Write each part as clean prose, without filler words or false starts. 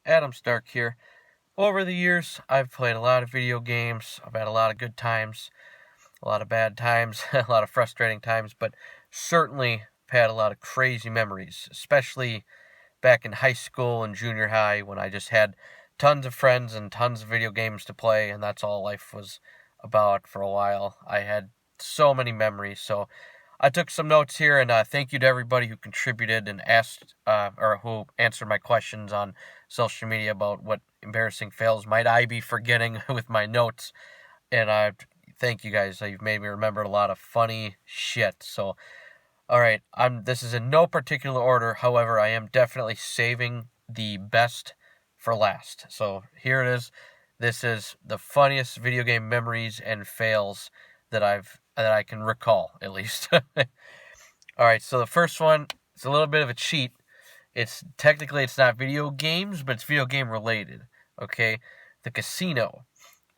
Adam Stark here. Over the years, I've played a lot of video games. I've had a lot of good times, a lot of bad times, a lot of frustrating times, but certainly had a lot of crazy memories, especially back in high school and junior high when I just had tons of friends and tons of video games to play, and that's all life was about for a while. I had so many memories, so I took some notes here, and thank you to everybody who contributed and asked or who answered my questions on social media about what embarrassing fails might I be forgetting with my notes. And I thank you guys. You've made me remember a lot of funny shit. So, all right, This is in no particular order. However, I am definitely saving the best for last. So here it is. This is the funniest video game memories and fails that I can recall, at least. All right, so the first one is a little bit of a cheat. It's not video games, but it's video game related. Okay, the casino.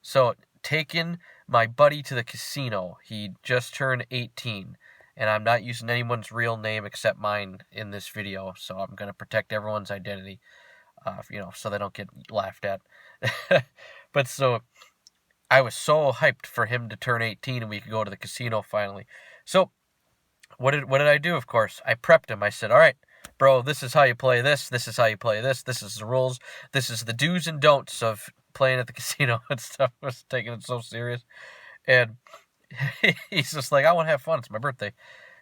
So taking my buddy to the casino. He just turned 18, and I'm not using anyone's real name except mine in this video. So I'm gonna protect everyone's identity, so they don't get laughed at. But so I was so hyped for him to turn 18 and we could go to the casino finally. So what did I do? Of course, I prepped him. I said, "All right, bro, this is how you play this. This is how you play this. This is the rules. This is the do's and don'ts of playing at the casino and stuff." I was taking it so serious, and he's just like, "I want to have fun. It's my birthday."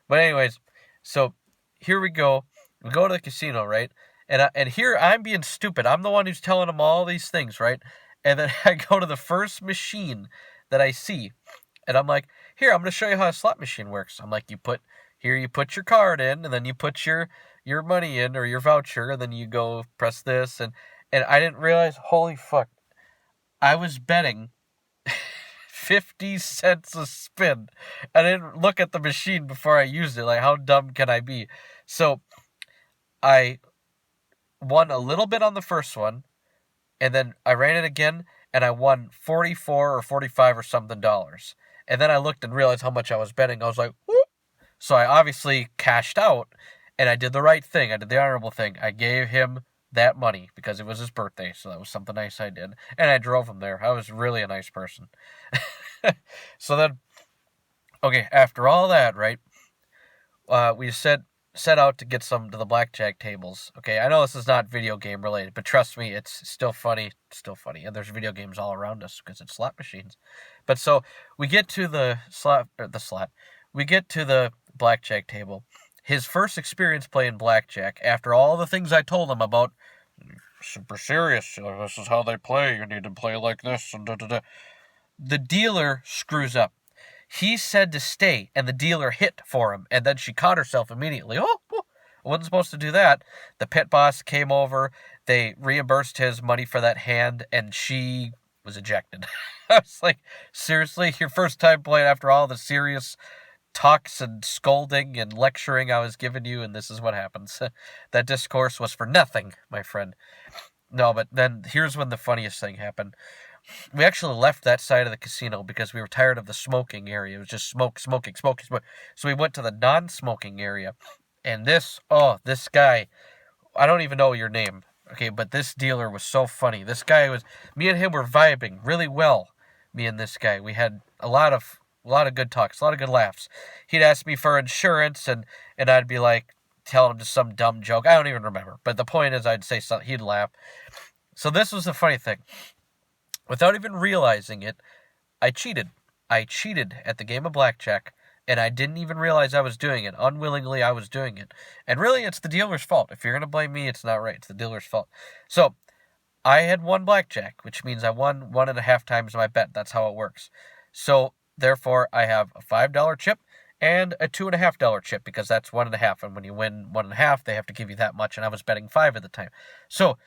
But anyways, so here we go. We go to the casino, right? And here I'm being stupid. I'm the one who's telling him all these things, right? And then I go to the first machine that I see, and I'm like, "Here, I'm going to show you how a slot machine works." I'm like, you put your card in, and then you put your money in or your voucher, and then you go press this, and I didn't realize, holy fuck, I was betting 50 cents a spin. I didn't look at the machine before I used it. Like, how dumb can I be? So I won a little bit on the first one, and then I ran it again, and I won 44 or 45 or something dollars. And then I looked and realized how much I was betting. I was like, whoop. So I obviously cashed out, and I did the right thing. I did the honorable thing. I gave him that money because it was his birthday, so that was something nice I did. And I drove him there. I was really a nice person. So then, okay, after all that, right, we set out to get some to the blackjack tables. Okay, I know this is not video game related, but trust me, it's still funny. And there's video games all around us because it's slot machines. But so we get to we get to the blackjack table. His first experience playing blackjack, after all the things I told him about, super serious, this is how they play, you need to play like this, and da-da-da. The dealer screws up. He said to stay, and the dealer hit for him, and then she caught herself immediately. I wasn't supposed to do that. The pit boss came over, they reimbursed his money for that hand, and she was ejected. I was like, seriously? Your first time playing after all the serious talks and scolding and lecturing I was giving you, and this is what happens. That discourse was for nothing, my friend. No, but then here's when the funniest thing happened. We actually left that side of the casino because we were tired of the smoking area. It was just smoking. So we went to the non-smoking area. And this guy, I don't even know your name, okay, but this dealer was so funny. Me and him were vibing really well, me and this guy. We had a lot of good talks, a lot of good laughs. He'd ask me for insurance, and I'd be like, telling him just some dumb joke. I don't even remember. But the point is, I'd say something, he'd laugh. So this was the funny thing. Without even realizing it, I cheated. I cheated at the game of blackjack, and I didn't even realize I was doing it. Unwillingly, I was doing it. And really, it's the dealer's fault. If you're going to blame me, it's not right. It's the dealer's fault. So, I had won blackjack, which means I won 1.5 times my bet. That's how it works. So, therefore, I have a $5 chip and a $2.50 chip, because that's 1.5. And when you win 1.5, they have to give you that much. And I was betting 5 at the time. So,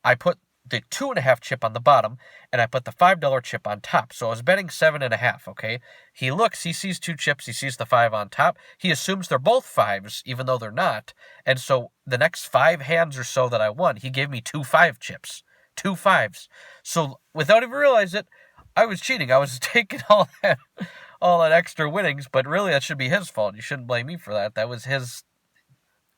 I put the 2.5 chip on the bottom, and I put the $5 chip on top. So I was betting 7.5, okay? He looks, he sees 2 chips, he sees the 5 on top. He assumes they're both 5s, even though they're not. And so the next 5 hands or so that I won, he gave me 2 5 chips. 2 5s. So without even realizing it, I was cheating. I was taking all that extra winnings, but really that should be his fault. You shouldn't blame me for that. That was his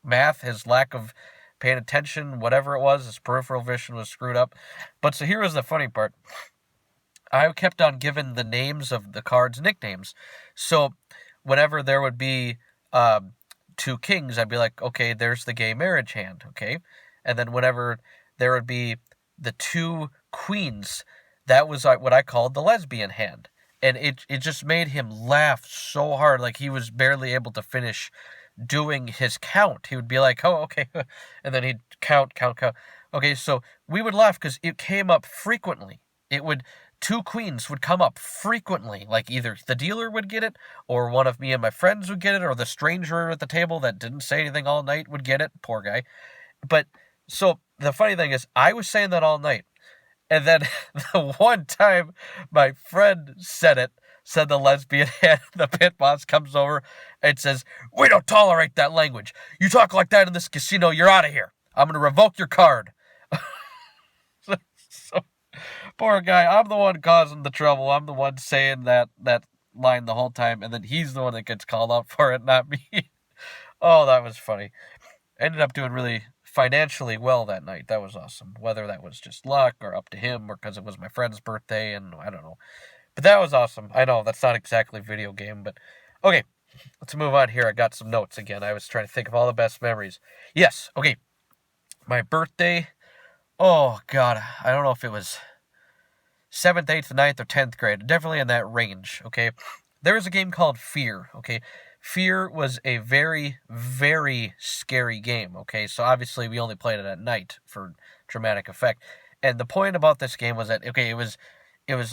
math, his lack of paying attention, whatever it was. His peripheral vision was screwed up. But so here was the funny part. I kept on giving the names of the cards nicknames. So whenever there would be two kings, I'd be like, okay, there's the gay marriage hand, okay? And then whenever there would be the two queens, that was what I called the lesbian hand. And it just made him laugh so hard, like he was barely able to finish doing his count. He would be like, oh, okay. And then he'd count. Okay, so we would laugh because it came up frequently. Two queens would come up frequently. Like either the dealer would get it, or one of me and my friends would get it, or the stranger at the table that didn't say anything all night would get it. Poor guy. But, so, the funny thing is, I was saying that all night. And then the one time my friend said the lesbian hand, the pit boss comes over and says, "We don't tolerate that language. You talk like that in this casino, you're out of here. I'm going to revoke your card." so, poor guy. I'm the one causing the trouble. I'm the one saying that line the whole time, and then he's the one that gets called out for it, not me. Oh, that was funny. Ended up doing really financially well that night. That was awesome. Whether that was just luck or up to him or because it was my friend's birthday, and I don't know. But that was awesome. I know that's not exactly video game, but okay. Let's move on here. I got some notes again. I was trying to think of all the best memories. Yes, okay. My birthday. Oh God, I don't know if it was 7th, 8th, 9th, or 10th grade. Definitely in that range, okay? There was a game called F.E.A.R, okay? F.E.A.R was a very, very scary game, okay? So obviously we only played it at night for dramatic effect. And the point about this game was that, okay, it was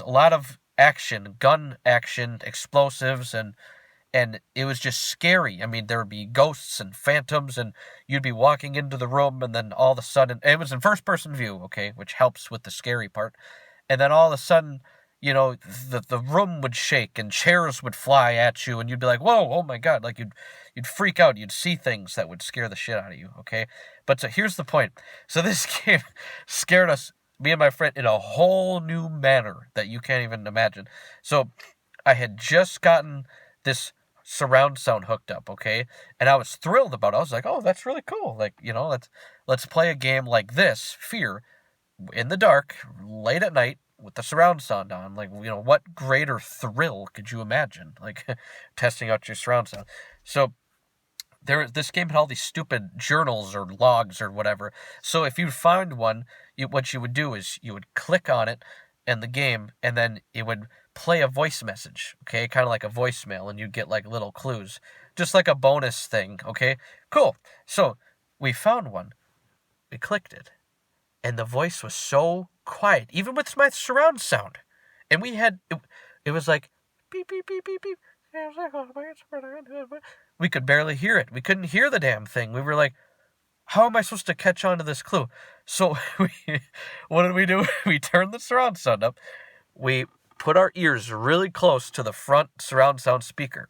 a lot of action, gun action, explosives, and it was just scary. I mean, there would be ghosts and phantoms, and you'd be walking into the room, and then all of a sudden, it was in first-person view, okay, which helps with the scary part. And then all of a sudden, you know, the room would shake and chairs would fly at you, and you'd be like, whoa, oh my God, like you'd freak out. You'd see things that would scare the shit out of you, okay? But so here's the point. So this game scared us, me and my friend, in a whole new manner that you can't even imagine. So I had just gotten this surround sound hooked up, okay? And I was thrilled about it. I was like, oh, that's really cool. Like, you know, let's play a game like this, F.E.A.R, in the dark, late at night, with the surround sound on. Like, you know, what greater thrill could you imagine? Like, testing out your surround sound. So, this game had all these stupid journals or logs or whatever. So, if you find one, what you would do is you would click on it in the game, and then it would play a voice message, okay? Kind of like a voicemail, and you'd get, like, little clues. Just like a bonus thing, okay? Cool. So, we found one. We clicked it. And the voice was so quiet, even with my surround sound. And we had, it was like, beep, beep, beep, beep, beep. We could barely hear it. We couldn't hear the damn thing. We were like, how am I supposed to catch on to this clue? So, what did we do? We turned the surround sound up. We put our ears really close to the front surround sound speaker.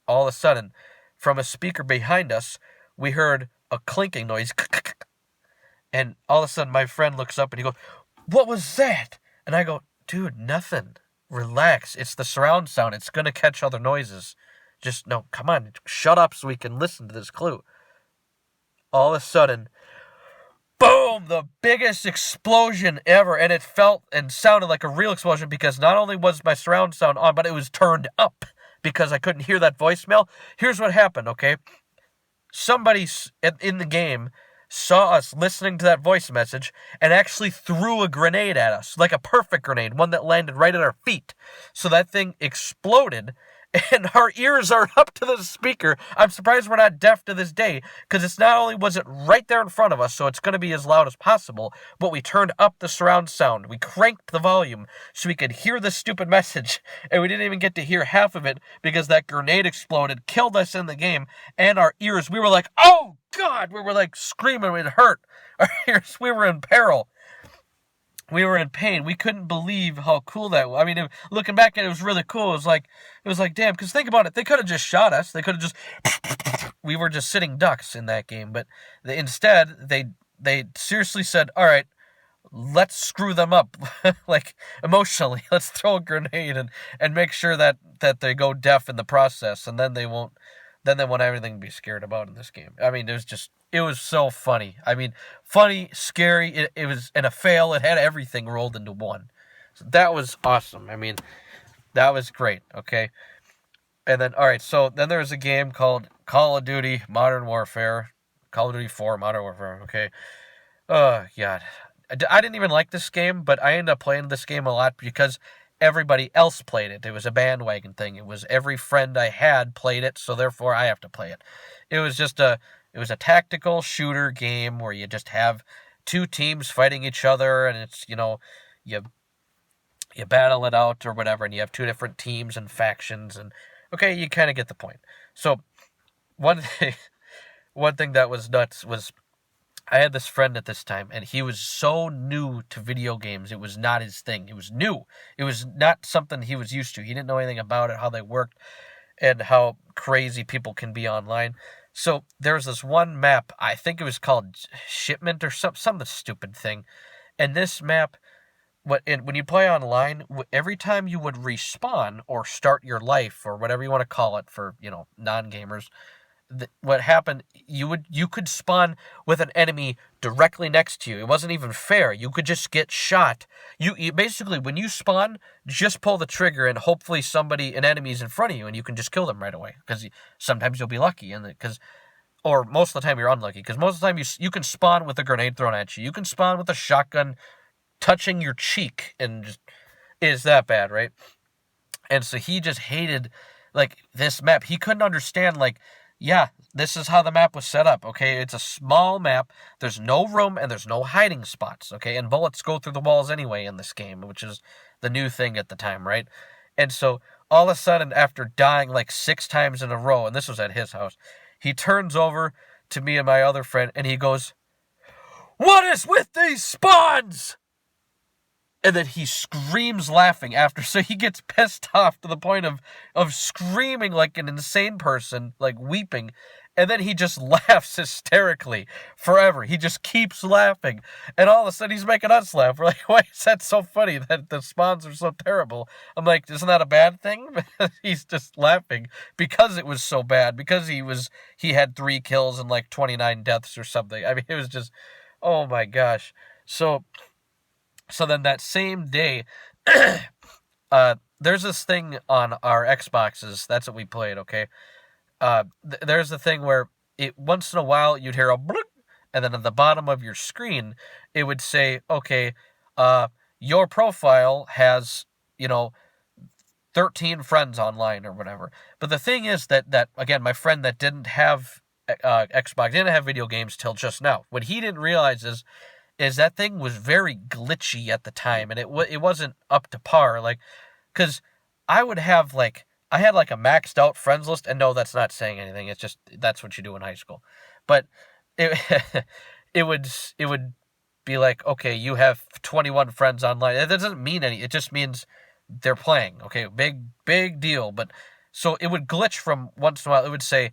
All of a sudden, from a speaker behind us, we heard a clinking noise. And all of a sudden, my friend looks up and he goes, "What was that?" And I go, "Dude, nothing. Relax. It's the surround sound. It's going to catch other noises. Just, no, come on. Shut up so we can listen to this clue." All of a sudden, boom! The biggest explosion ever. And it felt and sounded like a real explosion because not only was my surround sound on, but it was turned up because I couldn't hear that voicemail. Here's what happened, okay? Somebody in the game saw us listening to that voice message and actually threw a grenade at us, like a perfect grenade, one that landed right at our feet. So that thing exploded, and our ears are up to the speaker. I'm surprised we're not deaf to this day, because it's not only was it right there in front of us, so it's going to be as loud as possible, but we turned up the surround sound. We cranked the volume so we could hear the stupid message, and we didn't even get to hear half of it because that grenade exploded, killed us in the game, and our ears, we were like, oh God, we were like screaming, it hurt. Our ears, we were in peril. We were in pain. We couldn't believe how cool that was. I mean, looking back at it, it was really cool. It was like, damn, because think about it. They could have just shot us. They could have just, we were just sitting ducks in that game. But instead, they seriously said, all right, let's screw them up, like, emotionally. Let's throw a grenade and make sure that they go deaf in the process, and then they won't than they want everything to be scared about in this game. I mean, it was so funny. I mean, funny, scary. It was in a fail. It had everything rolled into one. So that was awesome. I mean, that was great. Okay. And then, all right, so then there's a game called Call of Duty Modern Warfare. Call of Duty 4 Modern Warfare, okay? Oh, God. I didn't even like this game, but I ended up playing this game a lot because everybody else played it. It was a bandwagon thing. It was every friend I had played it, so therefore I have to play it. It was a tactical shooter game where you just have two teams fighting each other, and it's, you battle it out or whatever, and you have two different teams and factions, and okay, you kind of get the point. So one thing, one thing that was nuts was I had this friend at this time, and he was so new to video games. It was not his thing. It was new. It was not something he was used to. He didn't know anything about it, how they worked, and how crazy people can be online. So there was this one map, I think it was called Shipment or some stupid thing. And this map, when you play online, every time you would respawn or start your life or whatever you want to call it for non-gamers, what happened, you could spawn with an enemy directly next to you. It wasn't even fair. You could just get shot. You basically, when you spawn, just pull the trigger and hopefully an enemy's in front of you and you can just kill them right away, because sometimes you'll be lucky, or most of the time you're unlucky, because most of the time you can spawn with a grenade thrown at you. You can spawn with a shotgun touching your cheek, and just is that bad, right? And so he just hated this map. He couldn't understand yeah, this is how the map was set up, okay? It's a small map. There's no room and there's no hiding spots, okay? And bullets go through the walls anyway in this game, which is the new thing at the time, right? And so all of a sudden, after dying 6 times in a row, and this was at his house, he turns over to me and my other friend and he goes, "What is with these spawns?" And then he screams laughing after, so he gets pissed off to the point of screaming like an insane person, weeping, and then he just laughs hysterically forever. He just keeps laughing, and all of a sudden he's making us laugh. We're like, why is that so funny that the spawns are so terrible? I'm like, isn't that a bad thing? He's just laughing because it was so bad, because he had 3 kills and 29 deaths or something. I mean, it was just, oh my gosh. So then that same day, there's this thing on our Xboxes. That's what we played, okay? There's the thing where once in a while you'd hear a bloop, and then at the bottom of your screen, it would say, okay, your profile has, 13 friends online or whatever. But the thing is that again, my friend that didn't have Xbox, didn't have video games till just now. What he didn't realize is that thing was very glitchy at the time, and it wasn't up to par, because I would have I had a maxed out friends list, and no, that's not saying anything, it's just that's what you do in high school, but it it would be okay, you have 21 friends online. That doesn't mean it just means they're playing, okay, big deal. But so it would glitch from once in a while. It would say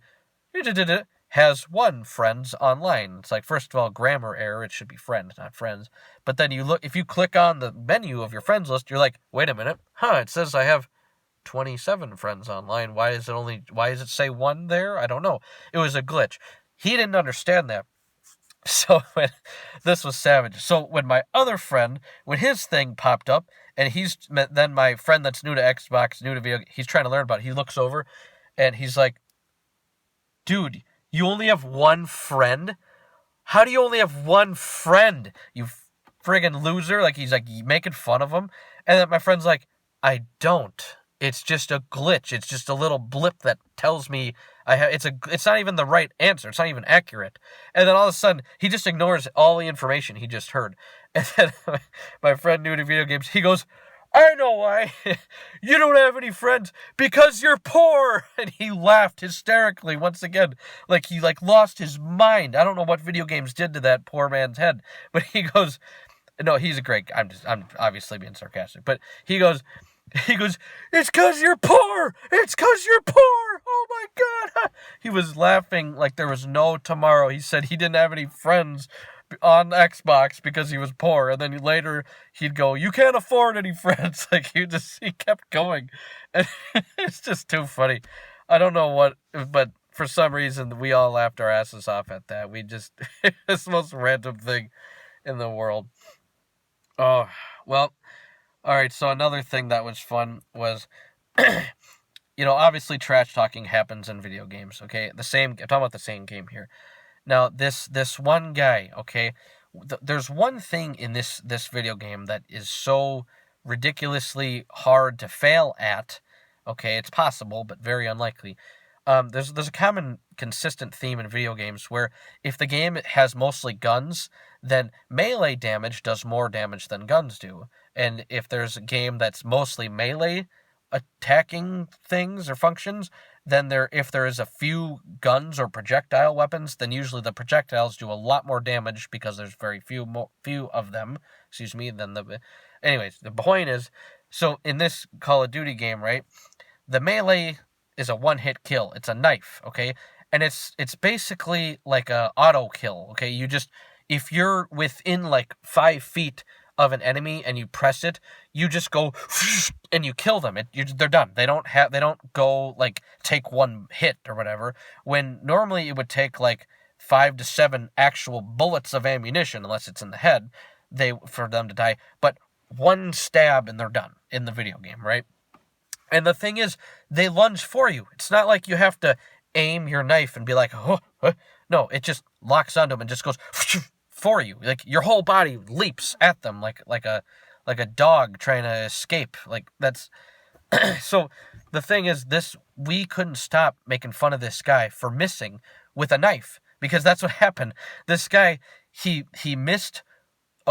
has 1 friends online. It's first of all, grammar error. It should be friend, not friends. But then if you click on the menu of your friends list, you're like, wait a minute, it says I have 27 friends online. Why does it say 1 there? I don't know. It was a glitch. He didn't understand that. So this was savage. So when my other friend, when his thing popped up, and then my friend that's new to Xbox, new to video, he's trying to learn about it. He looks over, and he's like, dude, you only have 1 friend? How do you only have 1 friend? You friggin' loser. He's making fun of him. And then my friend's like, I don't. It's just a glitch. It's just a little blip that tells me it's not even the right answer. It's not even accurate. And then all of a sudden, he just ignores all the information he just heard. And then my friend new to video games, he goes, I know why. You don't have any friends because you're poor. And he laughed hysterically once again. He lost his mind. I don't know what video games did to that poor man's head. But he goes, no, he's a great guy. I'm obviously being sarcastic. But he goes, it's because you're poor. It's because you're poor. Oh my God. He was laughing like there was no tomorrow. He said he didn't have any friends on Xbox because he was poor, and then later he'd go, you can't afford any friends. He kept going, and it's just too funny. I don't know what, but for some reason, we all laughed our asses off at that. We just, it's the most random thing in the world. Oh, well, all right. So another thing that was fun was, obviously trash talking happens in video games. Okay, I'm talking about the same game here. Now, this one guy. Okay, there's one thing in this video game that is so ridiculously hard to fail at. Okay, it's possible, but very unlikely. There's a common consistent theme in video games where if the game has mostly guns, then melee damage does more damage than guns do. And if there's a game that's mostly melee attacking things or functions, then if there is a few guns or projectile weapons, then usually the projectiles do a lot more damage because there's very few of them. Excuse me. Anyways, the point is, so in this Call of Duty game, right? The melee is a one-hit kill. It's a knife, okay? And it's basically like a auto kill, okay? If you're within like 5 feet of an enemy and you press it, you just go and you kill them. They're done. They don't go like take one hit or whatever. When normally it would take like 5 to 7 actual bullets of ammunition, unless it's in the head, for them to die. But one stab and they're done in the video game, right? And the thing is, they lunge for you. It's not like you have to aim your knife and be like, oh. No, it just locks onto them and just goes for you. Like your whole body leaps at them like a dog trying to escape. Like that's so. The thing is, we couldn't stop making fun of this guy for missing with a knife because that's what happened. This guy, he missed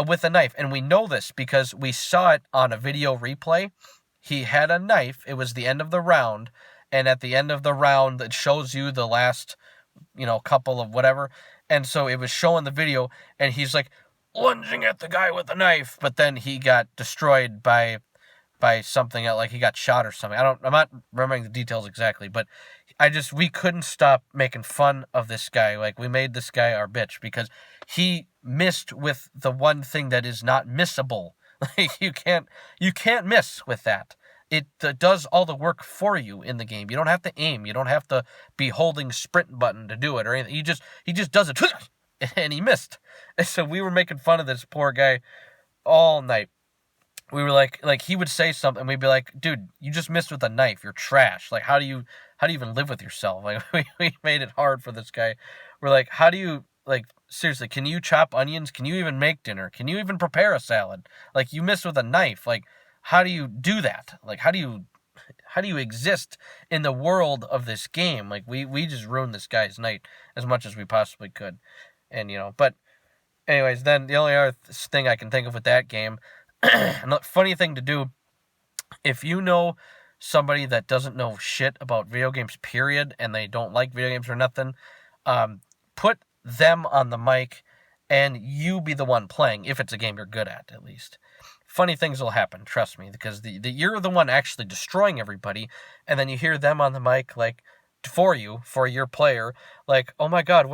with a knife, and we know this because we saw it on a video replay. He had a knife. It was the end of the round, and at the end of the round, it shows you the last, couple of whatever. And so it was showing the video, and he's like lunging at the guy with the knife, but then he got destroyed by something else, like he got shot or something. I'm not remembering the details exactly, but we couldn't stop making fun of this guy. Like we made this guy our bitch because he missed with the one thing that is not missable. Like you can't miss with that. It does all the work for you in the game. You don't have to aim. You don't have to be holding sprint button to do it or anything. He just does it, and he missed. And so we were making fun of this poor guy all night. We were like he would say something, and we'd be like, "Dude, you just missed with a knife. You're trash. Like, how do you even live with yourself?" Like we made it hard for this guy. We're like, "How do you seriously? Can you chop onions? Can you even make dinner? Can you even prepare a salad? Like, you missed with a knife. Like, how do you do that? Like, how do you exist in the world of this game?" Like, we just ruined this guy's night as much as we possibly could, and but anyways, then the only other thing I can think of with that game. A funny thing to do, if you know somebody that doesn't know shit about video games, period, and they don't like video games or nothing, put them on the mic and you be the one playing, if it's a game you're good at least. Funny things will happen, trust me, because you're the one actually destroying everybody, and then you hear them on the mic, like, for your player, like, oh my god,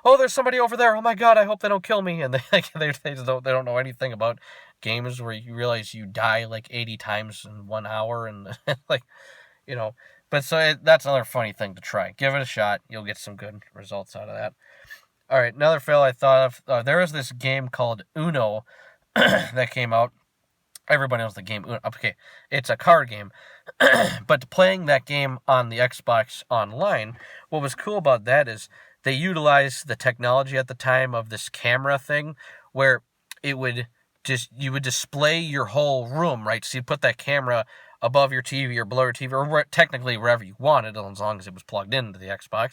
there's somebody over there, oh my god, I hope they don't kill me, and they don't know anything about games where you realize you die like 80 times in 1 hour, and like, but so that's another funny thing to try. Give it a shot, you'll get some good results out of that. All right, another fail I thought of, there is this game called Uno that came out. Everybody knows the game Uno. Okay, it's a card game. But playing that game on the Xbox Online, what was cool about that is they utilized the technology at the time of this camera thing where you would display your whole room, right? So you put that camera above your TV or below your TV, or technically wherever you wanted, as long as it was plugged into the Xbox.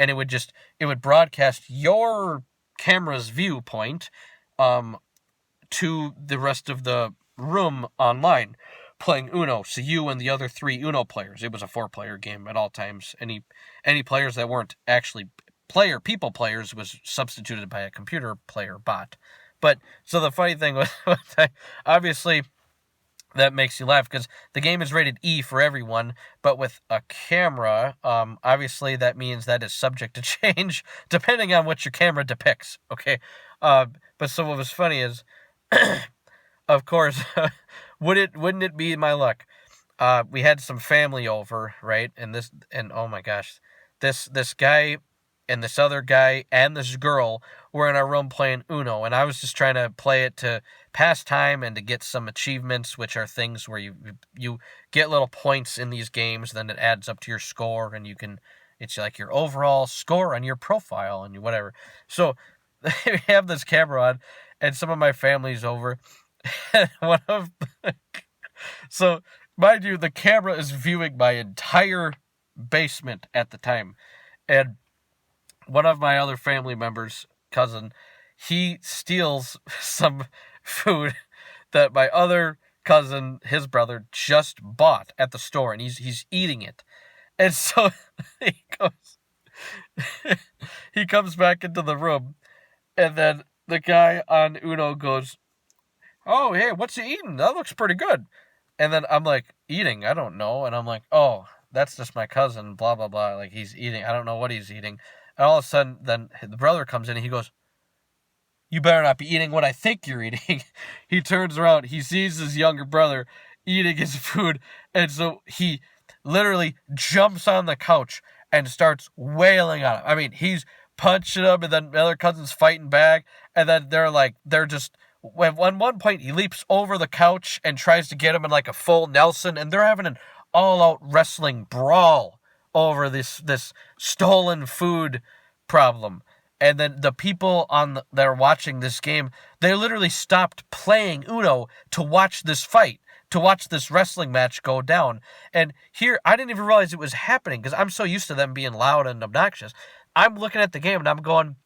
And it would broadcast your camera's viewpoint to the rest of the room online, playing Uno. So you and the other 3 Uno players. It was a 4-player game at all times. Any players that weren't actually people players was substituted by a computer player bot. But so the funny thing was, obviously, that makes you laugh because the game is rated E for everyone, but with a camera, obviously that means that is subject to change depending on what your camera depicts. Okay, but so what was funny is, of course, wouldn't it be my luck? We had some family over, right? And oh my gosh, this guy and this other guy and this girl were in our room playing Uno, and I was just trying to play it to pass time and to get some achievements, which are things where you get little points in these games, then it adds up to your score, and it's like your overall score on your profile and whatever. So we have this camera on, and some of my family's over, and so mind you, the camera is viewing my entire basement at the time, and one of my other family members, cousin, he steals some food that my other cousin, his brother, just bought at the store, and he's eating it. And so he goes, he comes back into the room, and then the guy on Uno goes, "Oh, hey, what's he eating? That looks pretty good." And then I'm like, "Eating? I don't know." And I'm like, "Oh, that's just my cousin, blah, blah, blah. Like, he's eating. I don't know what he's eating." And all of a sudden, then the brother comes in and he goes, "You better not be eating what I think you're eating." He turns around. He sees his younger brother eating his food. And so he literally jumps on the couch and starts wailing on him. I mean, he's punching him, and then the other cousin's fighting back. And then they're just, at one point, he leaps over the couch and tries to get him in like a full Nelson. And they're having an all-out wrestling brawl over this stolen food problem. And then the people that are watching this game, they literally stopped playing Uno to watch this fight, to watch this wrestling match go down. And here, I didn't even realize it was happening because I'm so used to them being loud and obnoxious. I'm looking at the game and I'm going,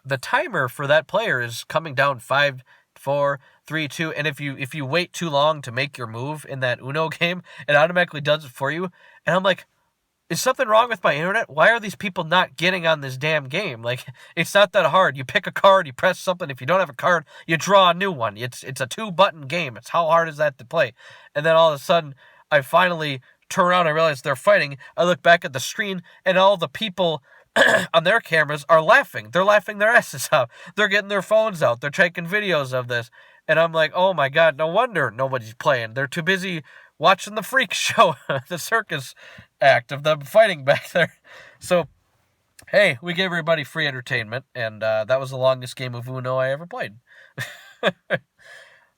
the timer for that player is coming down 5, 4, 3, 2, and if you wait too long to make your move in that Uno game, it automatically does it for you. And I'm like, is something wrong with my internet? Why are these people not getting on this damn game? Like, it's not that hard. You pick a card, you press something. If you don't have a card, you draw a new one. It's a 2-button game. It's how hard is that to play? And then all of a sudden, I finally turn around, I realize they're fighting. I look back at the screen, and all the people on their cameras are laughing. They're laughing their asses off. They're getting their phones out. They're taking videos of this. And I'm like, oh my God, no wonder nobody's playing. They're too busy watching the freak show, the circus act of them fighting back there. So, hey, we gave everybody free entertainment, and that was the longest game of Uno I ever played.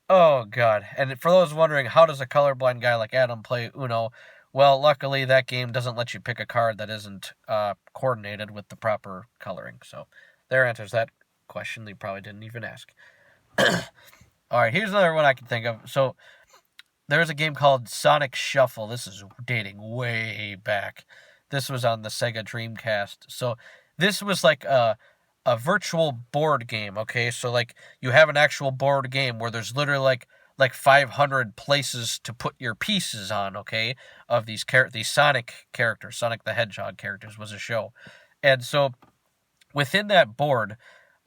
Oh, God. And for those wondering, how does a colorblind guy like Adam play Uno? Well, luckily, that game doesn't let you pick a card that isn't coordinated with the proper coloring. So, there answers that question you probably didn't even ask. All right, here's another one I can think of. So, there's a game called Sonic Shuffle. This is dating way back. This was on the Sega Dreamcast. So, this was like a virtual board game, okay? So, like, you have an actual board game where there's literally like 500 places to put your pieces on, okay? Of these Sonic characters. Sonic the Hedgehog characters was a show. And so, within that board,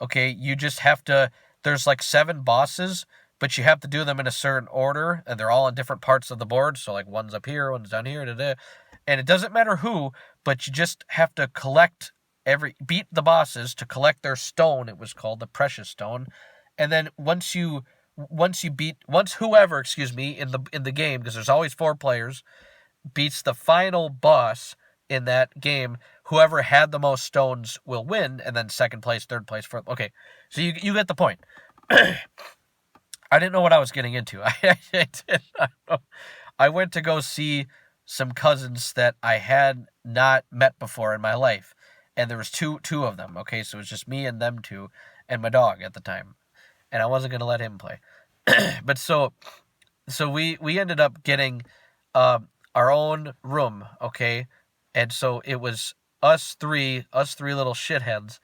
okay, you just have to, there's like 7 bosses, but you have to do them in a certain order, and they're all on different parts of the board. So, like, one's up here, one's down here, and it doesn't matter who, but you just have to beat the bosses to collect their stone. It was called the Precious Stone. And then once whoever, in the game, because there's always 4 players, beats the final boss in that game, whoever had the most stones will win, and then second place, third place, fourth. Okay, so you get the point. I didn't know what I was getting into. I did not know. I went to go see some cousins that I had not met before in my life, and there was two of them. Okay, so it was just me and them two, and my dog at the time, and I wasn't gonna let him play. But so we ended up getting our own room. Okay, and so it was us three little shitheads.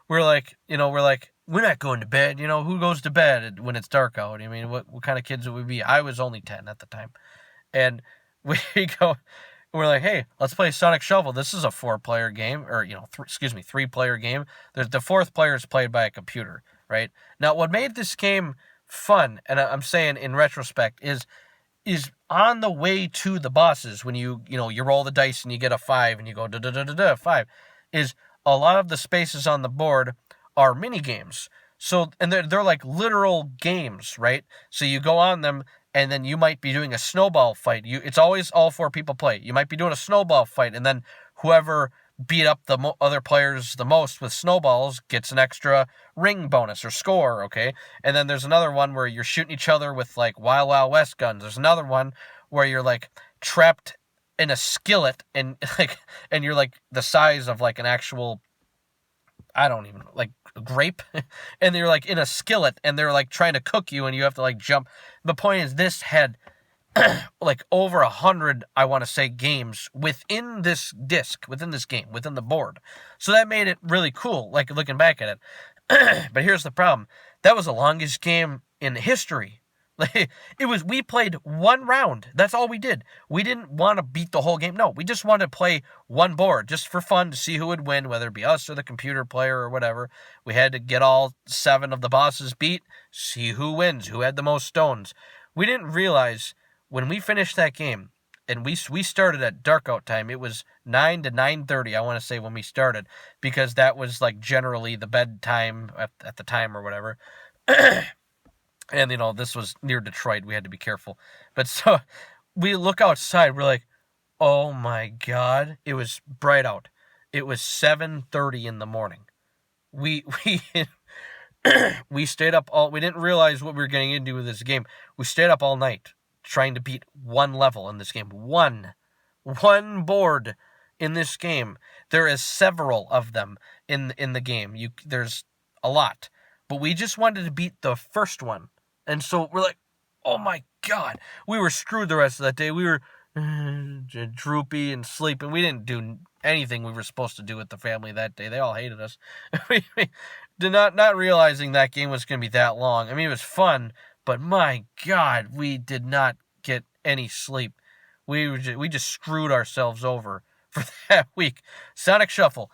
We're like, we're not going to bed. Who goes to bed when it's dark out? I mean, what kind of kids would we be? I was only 10 at the time. And we're like, hey, let's play Sonic Shuffle. This is a 4-player game, or, 3-player game. The 4th player is played by a computer, right? Now, what made this game fun, and I'm saying in retrospect, is on the way to the bosses, when you roll the dice and you get a 5 and you go da-da-da-da-da, 5, is a lot of the spaces on the board are mini games. So, and they're like literal games, right? So you go on them, and then you might be doing a snowball fight. It's always all 4 people play. You might be doing a snowball fight, and then whoever beat up the other players the most with snowballs gets an extra ring bonus or score, okay? And then there's another one where you're shooting each other with, like, Wild Wild West guns. There's another one where you're, like, trapped in a skillet and, like, and you're, like, the size of, like, an actual, I don't even, like, grape, and you're, like, in a skillet, and they're, like, trying to cook you, and you have to, like, jump. The point is, this had like over 100, I want to say, games within this disc, within this game, within the board. So that made it really cool, like, looking back at it. But here's the problem. That was the longest game in history. Like, we played one round. That's all we did. We didn't want to beat the whole game. No, we just wanted to play one board, just for fun, to see who would win, whether it be us or the computer player or whatever. We had to get all 7 of the bosses beat, see who wins, who had the most stones. We didn't realize when we finished that game, and we started at dark out time, it was 9 to 9:30, I want to say, when we started, because that was, like, generally the bedtime at the time or whatever. And, this was near Detroit. We had to be careful. But so we look outside. We're like, oh, my God. It was bright out. It was 7:30 in the morning. We we stayed up all... We didn't realize what we were getting into with this game. We stayed up all night trying to beat one level in this game. One board in this game. There is several of them in the game. There's a lot. But we just wanted to beat the first one. And so we're like, oh my God. We were screwed the rest of that day. We were droopy and sleeping. We didn't do anything we were supposed to do with the family that day. They all hated us. we did not realizing that game was going to be that long. I mean, it was fun, but my God, we did not get any sleep. We just screwed ourselves over for that week. Sonic Shuffle,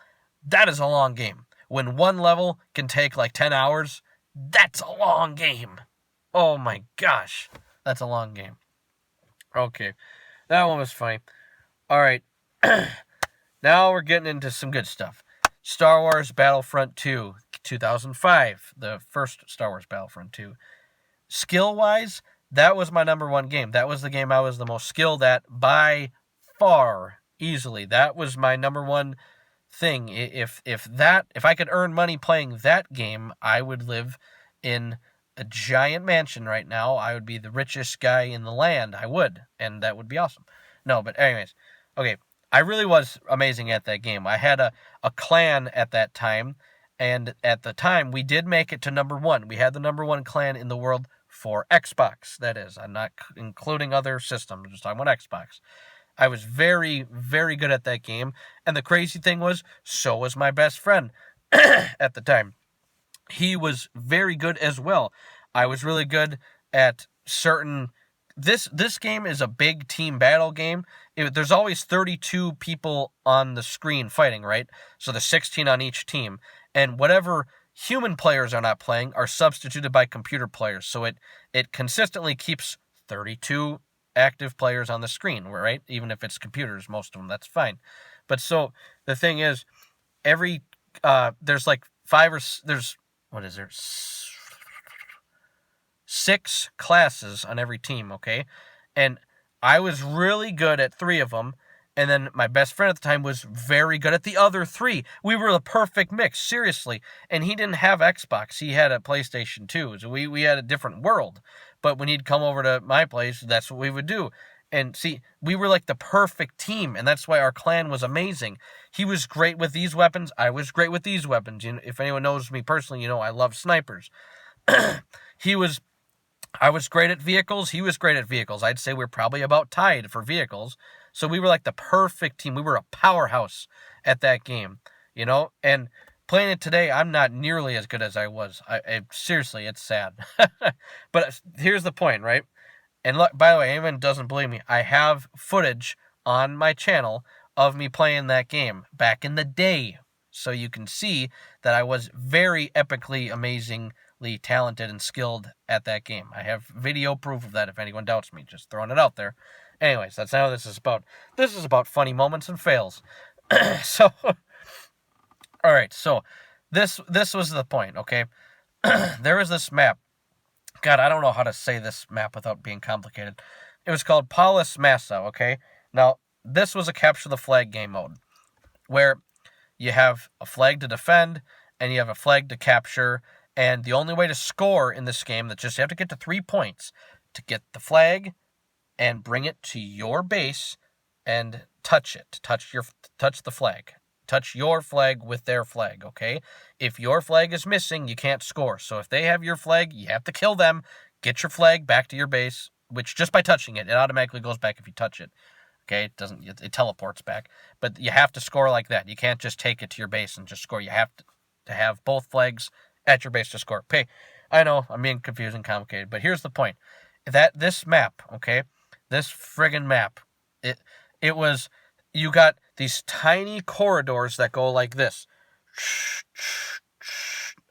that is a long game. When one level can take like 10 hours, that's a long game. Oh my gosh, that's a long game. Okay, that one was funny. All right, now we're getting into some good stuff. Star Wars Battlefront 2, 2005, the first Star Wars Battlefront 2. Skill-wise, that was my number one game. That was the game I was the most skilled at by far, easily. That was my number one thing. If I could earn money playing that game, I would live in a giant mansion right now. I would be the richest guy in the land. I would, and that would be awesome. No, but anyways, okay, I really was amazing at that game. I had a clan at that time, and at the time, we did make it to number one. We had the number one clan in the world for Xbox, that is. I'm not including other systems, I'm just talking about Xbox. I was very, very good at that game, and the crazy thing was, so was my best friend at the time. He was very good as well. I was really good at certain... This game is a big team battle game. There's always 32 people on the screen fighting, right? So there's 16 on each team. And whatever human players are not playing are substituted by computer players. So it consistently keeps 32 active players on the screen, right? Even if it's computers, most of them, that's fine. But so the thing is, there's like what is there? 6 classes on every team, okay? And I was really good at 3 of them, and then my best friend at the time was very good at the other 3. We were the perfect mix, seriously. And he didn't have Xbox. He had a PlayStation 2, so we had a different world. But when he'd come over to my place, that's what we would do. And see, we were like the perfect team, and that's why our clan was amazing. He was great with these weapons. I was great with these weapons. If anyone knows me personally, I love snipers. I was great at vehicles. He was great at vehicles. I'd say we're probably about tied for vehicles. So we were like the perfect team. We were a powerhouse at that game, And playing it today, I'm not nearly as good as I was. Seriously, it's sad. But here's the point, right? And look, by the way, anyone doesn't believe me, I have footage on my channel of me playing that game back in the day. So you can see that I was very epically, amazingly talented and skilled at that game. I have video proof of that if anyone doubts me. Just throwing it out there. Anyways, that's not what this is about. This is about funny moments and fails. So, all right. So, this was the point, okay? There was this map. God, I don't know how to say this map without being complicated. It was called Paulus Massa, okay? Now, this was a capture the flag game mode. where you have a flag to defend and you have a flag to capture, and the only way to score in this game, that just you have to get to 3 points to get the flag and bring it to your base and touch it. Touch the flag. Touch your flag with their flag, okay? If your flag is missing, you can't score. So if they have your flag, you have to kill them, get your flag back to your base, which just by touching it automatically goes back if you touch it. Okay, it teleports back. But you have to score like that. You can't just take it to your base and just score. You have to have both flags at your base to score. Okay, I know I'm being confusing, complicated, but here's the point. That this map, okay, this friggin' map, it was, you got these tiny corridors that go like this.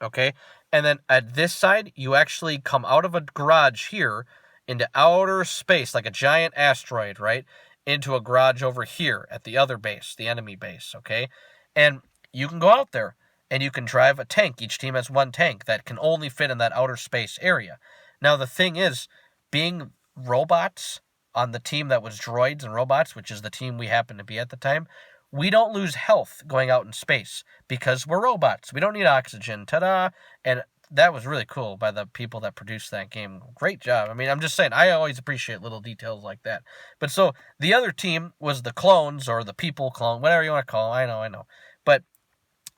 Okay, and then at this side, you actually come out of a garage here into outer space, like a giant asteroid, right? Into a garage over here at the other base, the enemy base, okay? And you can go out there and you can drive a tank. Each team has one tank that can only fit in that outer space area. Now, the thing is, being robots on the team that was droids and robots, which is the team we happened to be at the time, we don't lose health going out in space because we're robots. We don't need oxygen. Ta-da! And that was really cool by the people that produced that game. Great job. I mean, I'm just saying, I always appreciate little details like that. But so the other team was the clones, or the people clone, whatever you want to call them. I know. But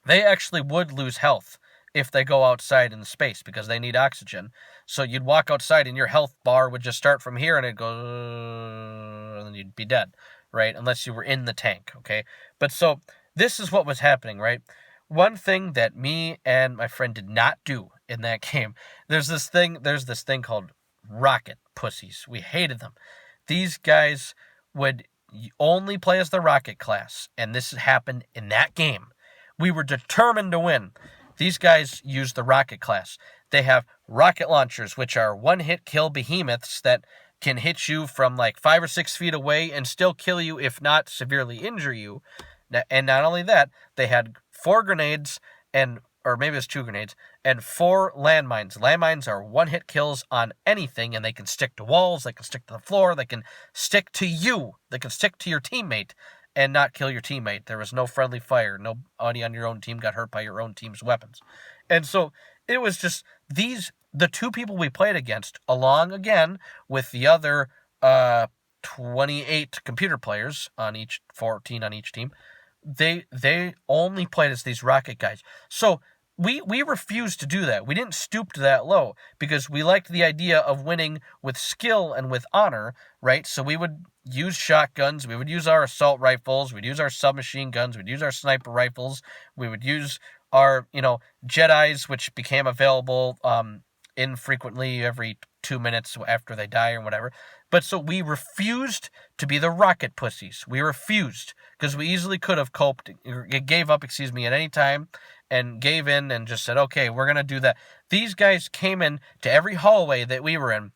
they actually would lose health if they go outside in space because they need oxygen. So you'd walk outside and your health bar would just start from here and it'd go, and then you'd be dead, right? Unless you were in the tank, okay? But so this is what was happening, right? One thing that me and my friend did not do in that game, there's this thing called rocket pussies. We hated them. These guys would only play as the rocket class, and this happened in that game. We were determined to win. These guys use the rocket class. They have rocket launchers, which are one-hit kill behemoths that can hit you from like 5 or 6 feet away and still kill you, if not severely injure you. And not only that, they had 4 grenades or maybe it's 2 grenades, and 4 landmines. Landmines are one-hit kills on anything, and they can stick to walls, they can stick to the floor, they can stick to you, they can stick to your teammate and not kill your teammate. There was no friendly fire. Nobody on your own team got hurt by your own team's weapons. And so it was just the 2 people we played against, along again with the other 28 computer players on each, 14 on each team. They only played as these rocket guys. So we refused to do that. We didn't stoop to that low because we liked the idea of winning with skill and with honor, right? So we would use shotguns, we would use our assault rifles, we'd use our submachine guns, we'd use our sniper rifles, we would use our, Jedis, which became available infrequently every 2 minutes after they die or whatever. But so we refused to be the rocket pussies. We refused because we easily could have gave up at any time and gave in and just said, okay, we're going to do that. These guys came in to every hallway that we were in.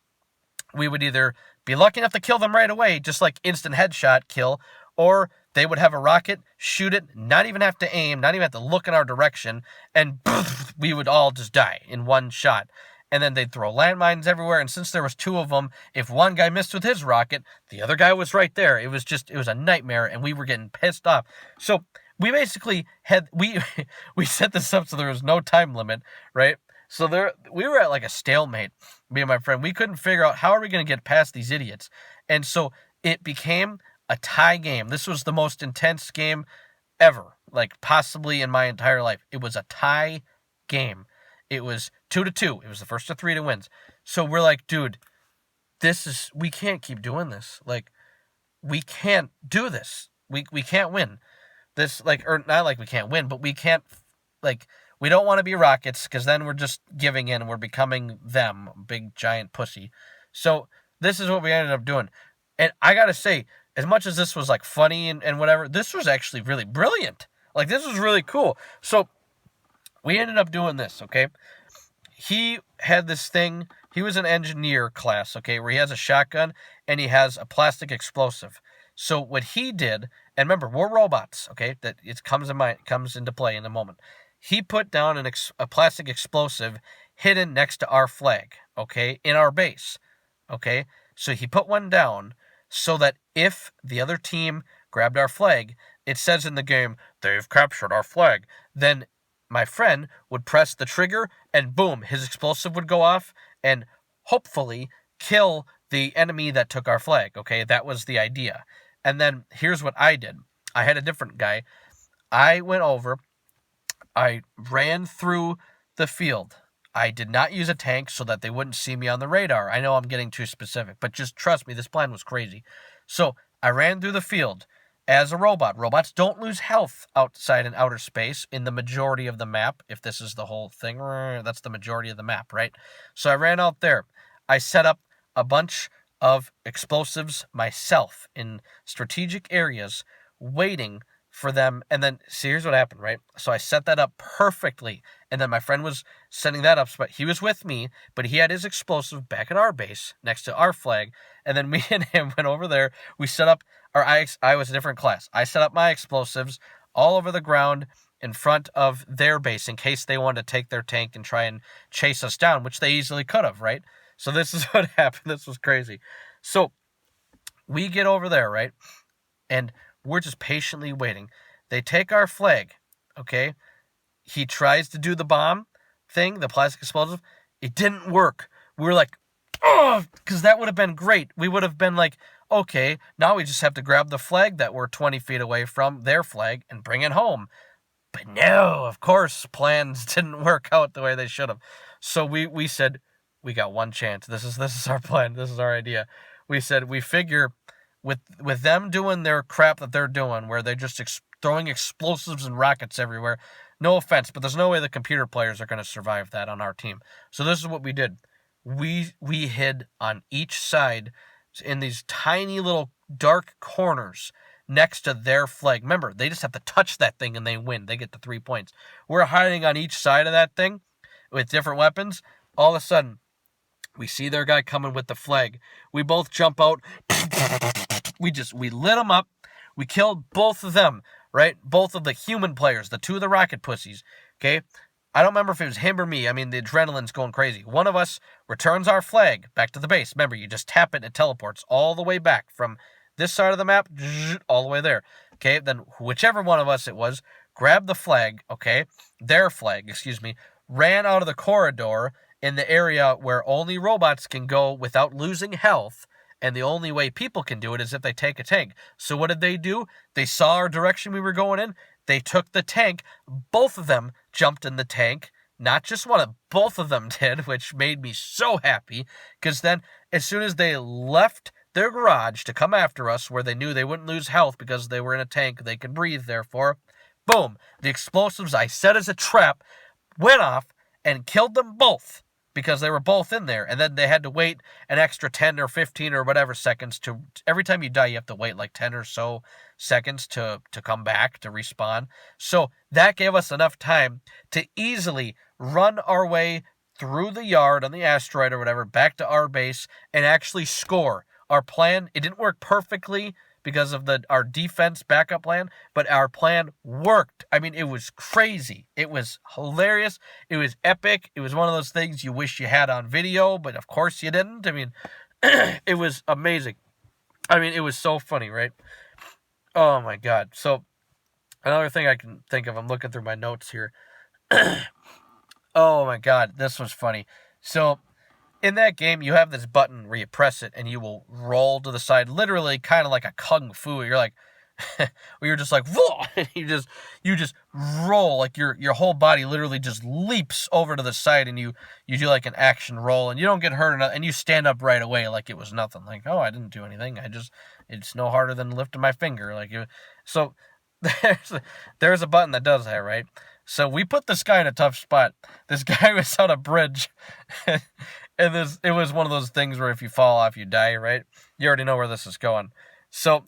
We would either be lucky enough to kill them right away, just like instant headshot kill, or they would have a rocket, shoot it, not even have to aim, not even have to look in our direction, and we would all just die in one shot. And then they'd throw landmines everywhere, and since there was 2 of them, if one guy missed with his rocket, the other guy was right there. It was a nightmare, and we were getting pissed off. So we basically we set this up so there was no time limit, right? So we were at like a stalemate, me and my friend. We couldn't figure out how are we going to get past these idiots. And so it became a tie game. This was the most intense game ever, like possibly in my entire life. It was a tie game. It was 2-2. It was the first of 3 to wins. So we're like, dude, we can't keep doing this. Like, we can't do this. We can't win. This, like, or not like we can't win, but we can't, like, we don't want to be rockets because then we're just giving in and we're becoming them, big giant pussy. So this is what we ended up doing. And I got to say, as much as this was like funny and whatever, this was actually really brilliant. Like, this was really cool. So we ended up doing this, okay? He had this thing, he was an engineer class, okay, where he has a shotgun and he has a plastic explosive. So what he did, and remember, we're robots, okay, that it comes into play in a moment. He put down a plastic explosive hidden next to our flag, okay, in our base, okay? So he put one down so that if the other team grabbed our flag, it says in the game, they've captured our flag. Then my friend would press the trigger, and boom, his explosive would go off, and hopefully kill the enemy that took our flag, okay? That was the idea. And then here's what I did. I had a different guy. I went over, I ran through the field. I did not use a tank so that they wouldn't see me on the radar. I know I'm getting too specific, but just trust me, this plan was crazy. So I ran through the field as a robot. Robots don't lose health outside in outer space in the majority of the map. If this is the whole thing, that's the majority of the map, right? So I ran out there. I set up a bunch of explosives myself in strategic areas, waiting for them. And then, see, here's what happened, right? So I set that up perfectly. And then my friend was setting that up, but he was with me, but he had his explosive back at our base next to our flag. And then me and him went over there. We set up, or I was a different class. I set up my explosives all over the ground in front of their base in case they wanted to take their tank and try and chase us down, which they easily could have, right? So this is what happened. This was crazy. So we get over there, right? And we're just patiently waiting. They take our flag, okay? He tries to do the bomb thing, the plastic explosive. It didn't work. We were like, oh, because that would have been great. We would have been like, okay, now we just have to grab the flag that we're 20 feet away from, their flag, and bring it home. But no, of course, plans didn't work out the way they should have. So we said, we got one chance. This is our plan. This is our idea. We said, we figure with them doing their crap that they're doing, where they're just throwing explosives and rockets everywhere. No offense, but there's no way the computer players are going to survive that on our team. So this is what we did. We hid on each side in these tiny little dark corners next to their flag. Remember, they just have to touch that thing and they win. They get the 3 points. We're hiding on each side of that thing with different weapons. All of a sudden, we see their guy coming with the flag. We both jump out. We lit them up. We killed both of them, right? Both of the human players, the two of the rocket pussies, okay? I don't remember if it was him or me. I mean, the adrenaline's going crazy. One of us returns our flag back to the base. Remember, you just tap it and it teleports all the way back from this side of the map all the way there, okay? Then whichever one of us it was, grabbed the flag, okay? Their flag, excuse me, ran out of the corridor in the area where only robots can go without losing health, and the only way people can do it is if they take a tank. So what did they do? They saw our direction we were going in. They took the tank. Both of them jumped in the tank. Not just one, both of them did, which made me so happy, because then as soon as they left their garage to come after us, where they knew they wouldn't lose health because they were in a tank, they could breathe, therefore, boom, the explosives I set as a trap went off and killed them both, because they were both in there, and then they had to wait an extra 10 or 15 or whatever seconds to, every time you die, you have to wait like 10 or so seconds to come back, to respawn. So that gave us enough time to easily run our way through the yard on the asteroid or whatever, back to our base, and actually score. Our plan, it didn't work perfectly because of our defense backup plan, but our plan worked. I mean, it was crazy. It was hilarious. It was epic. It was one of those things you wish you had on video, but of course you didn't. I mean, it was amazing. I mean, it was so funny, right? Oh my God. So another thing I can think of, I'm looking through my notes here. Oh my God, this was funny. So in that game, you have this button where you press it and you will roll to the side, literally kind of like a kung fu. You're like, where you're just like, whoa! you just roll, like your whole body literally just leaps over to the side, and you do like an action roll, and you don't get hurt enough, and you stand up right away like it was nothing. Like, oh, I didn't do anything. It's no harder than lifting my finger. So there's a button that does that, right? So we put this guy in a tough spot. This guy was on a bridge, and it was one of those things where if you fall off, you die, right? You already know where this is going. So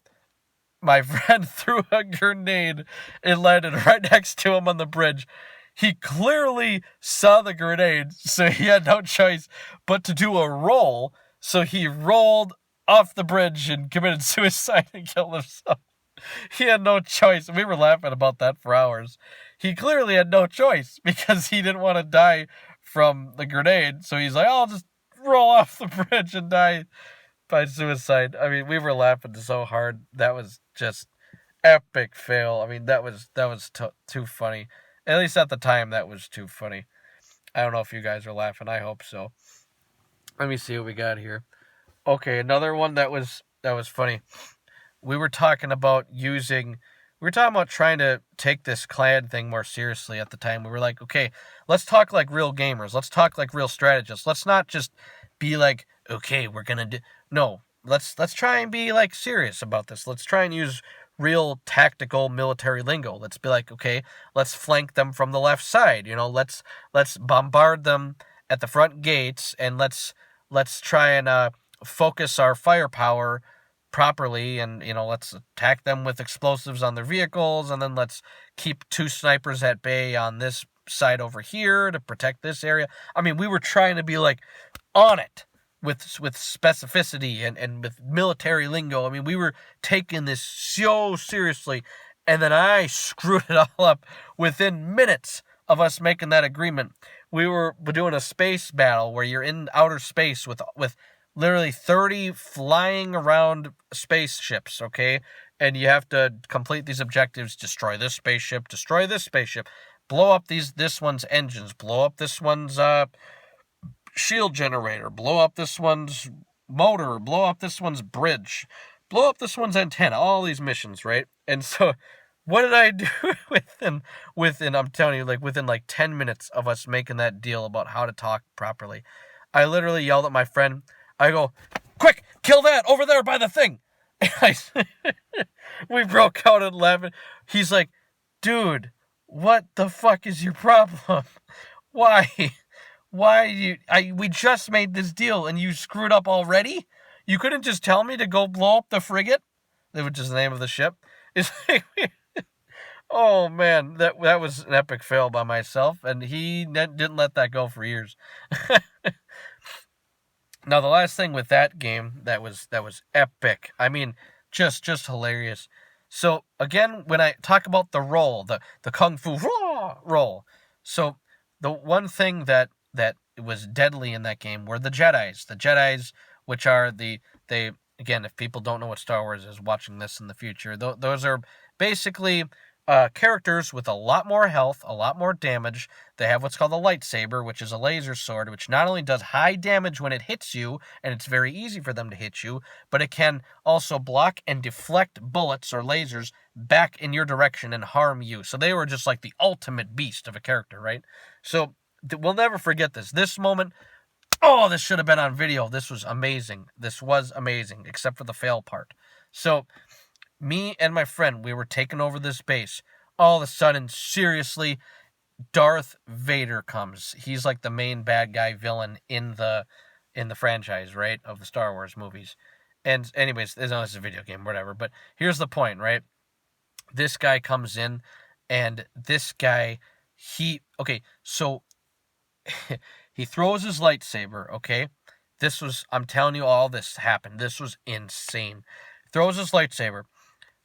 my friend threw a grenade. It landed right next to him on the bridge. He clearly saw the grenade, so he had no choice but to do a roll. So he rolled off the bridge and committed suicide and killed himself. He had no choice. We were laughing about that for hours. He clearly had no choice because he didn't want to die from the grenade. So he's like, I'll just roll off the bridge and die by suicide. I mean, we were laughing so hard. That was just epic fail. I mean, that was too funny. At least at the time, that was too funny. I don't know if you guys are laughing. I hope so. Let me see what we got here. Okay, another one that was funny. We were talking about trying to take this clan thing more seriously at the time. We were like, okay, let's talk like real gamers. Let's talk like real strategists. Let's not just be like, okay, we're gonna do. No, let's try and be like serious about this. Let's try and use real tactical military lingo. Let's be like, okay, let's flank them from the left side. Let's bombard them at the front gates, and let's try and focus our firepower properly, and let's attack them with explosives on their vehicles, and then let's keep 2 snipers at bay on this side over here to protect this area. I mean, we were trying to be like on it with specificity and with military lingo. I mean, we were taking this so seriously, and then I screwed it all up within minutes of us making that agreement. We were doing a space battle where you're in outer space with literally 30 flying around spaceships, okay? And you have to complete these objectives: destroy this spaceship, blow up this one's engines, blow up this one's shield generator, blow up this one's motor, blow up this one's bridge, blow up this one's antenna. All these missions, right? And so what did I do within I'm telling you, like within like 10 minutes of us making that deal about how to talk properly? I literally yelled at my friend. I go, quick, kill that over there by the thing. We broke out at 11. He's like, dude, what the fuck is your problem? Why we just made this deal and you screwed up already? You couldn't just tell me to go blow up the frigate, which is the name of the ship. It's like, oh man, that was an epic fail by myself, and he didn't let that go for years. Now, the last thing with that game that was epic. I mean, just hilarious. So again, when I talk about the roll, the kung fu roll, so the one thing that was deadly in that game were the Jedis. The Jedis, which are they again, if people don't know what Star Wars is watching this in the future, those are basically characters with a lot more health, a lot more damage. They have what's called a lightsaber, which is a laser sword, which not only does high damage when it hits you, and it's very easy for them to hit you, but it can also block and deflect bullets or lasers back in your direction and harm you. So they were just like the ultimate beast of a character, right? So we'll never forget this. This moment, oh, this should have been on video. This was amazing. Except for the fail part. So me and my friend, we were taking over this base. All of a sudden, seriously, Darth Vader comes. He's like the main bad guy villain in the franchise, right, of the Star Wars movies. And anyways, this is a video game, whatever. But here's the point, right? This guy comes in, and this guy, so he throws his lightsaber, okay? I'm telling you, all this happened. This was insane. Throws his lightsaber.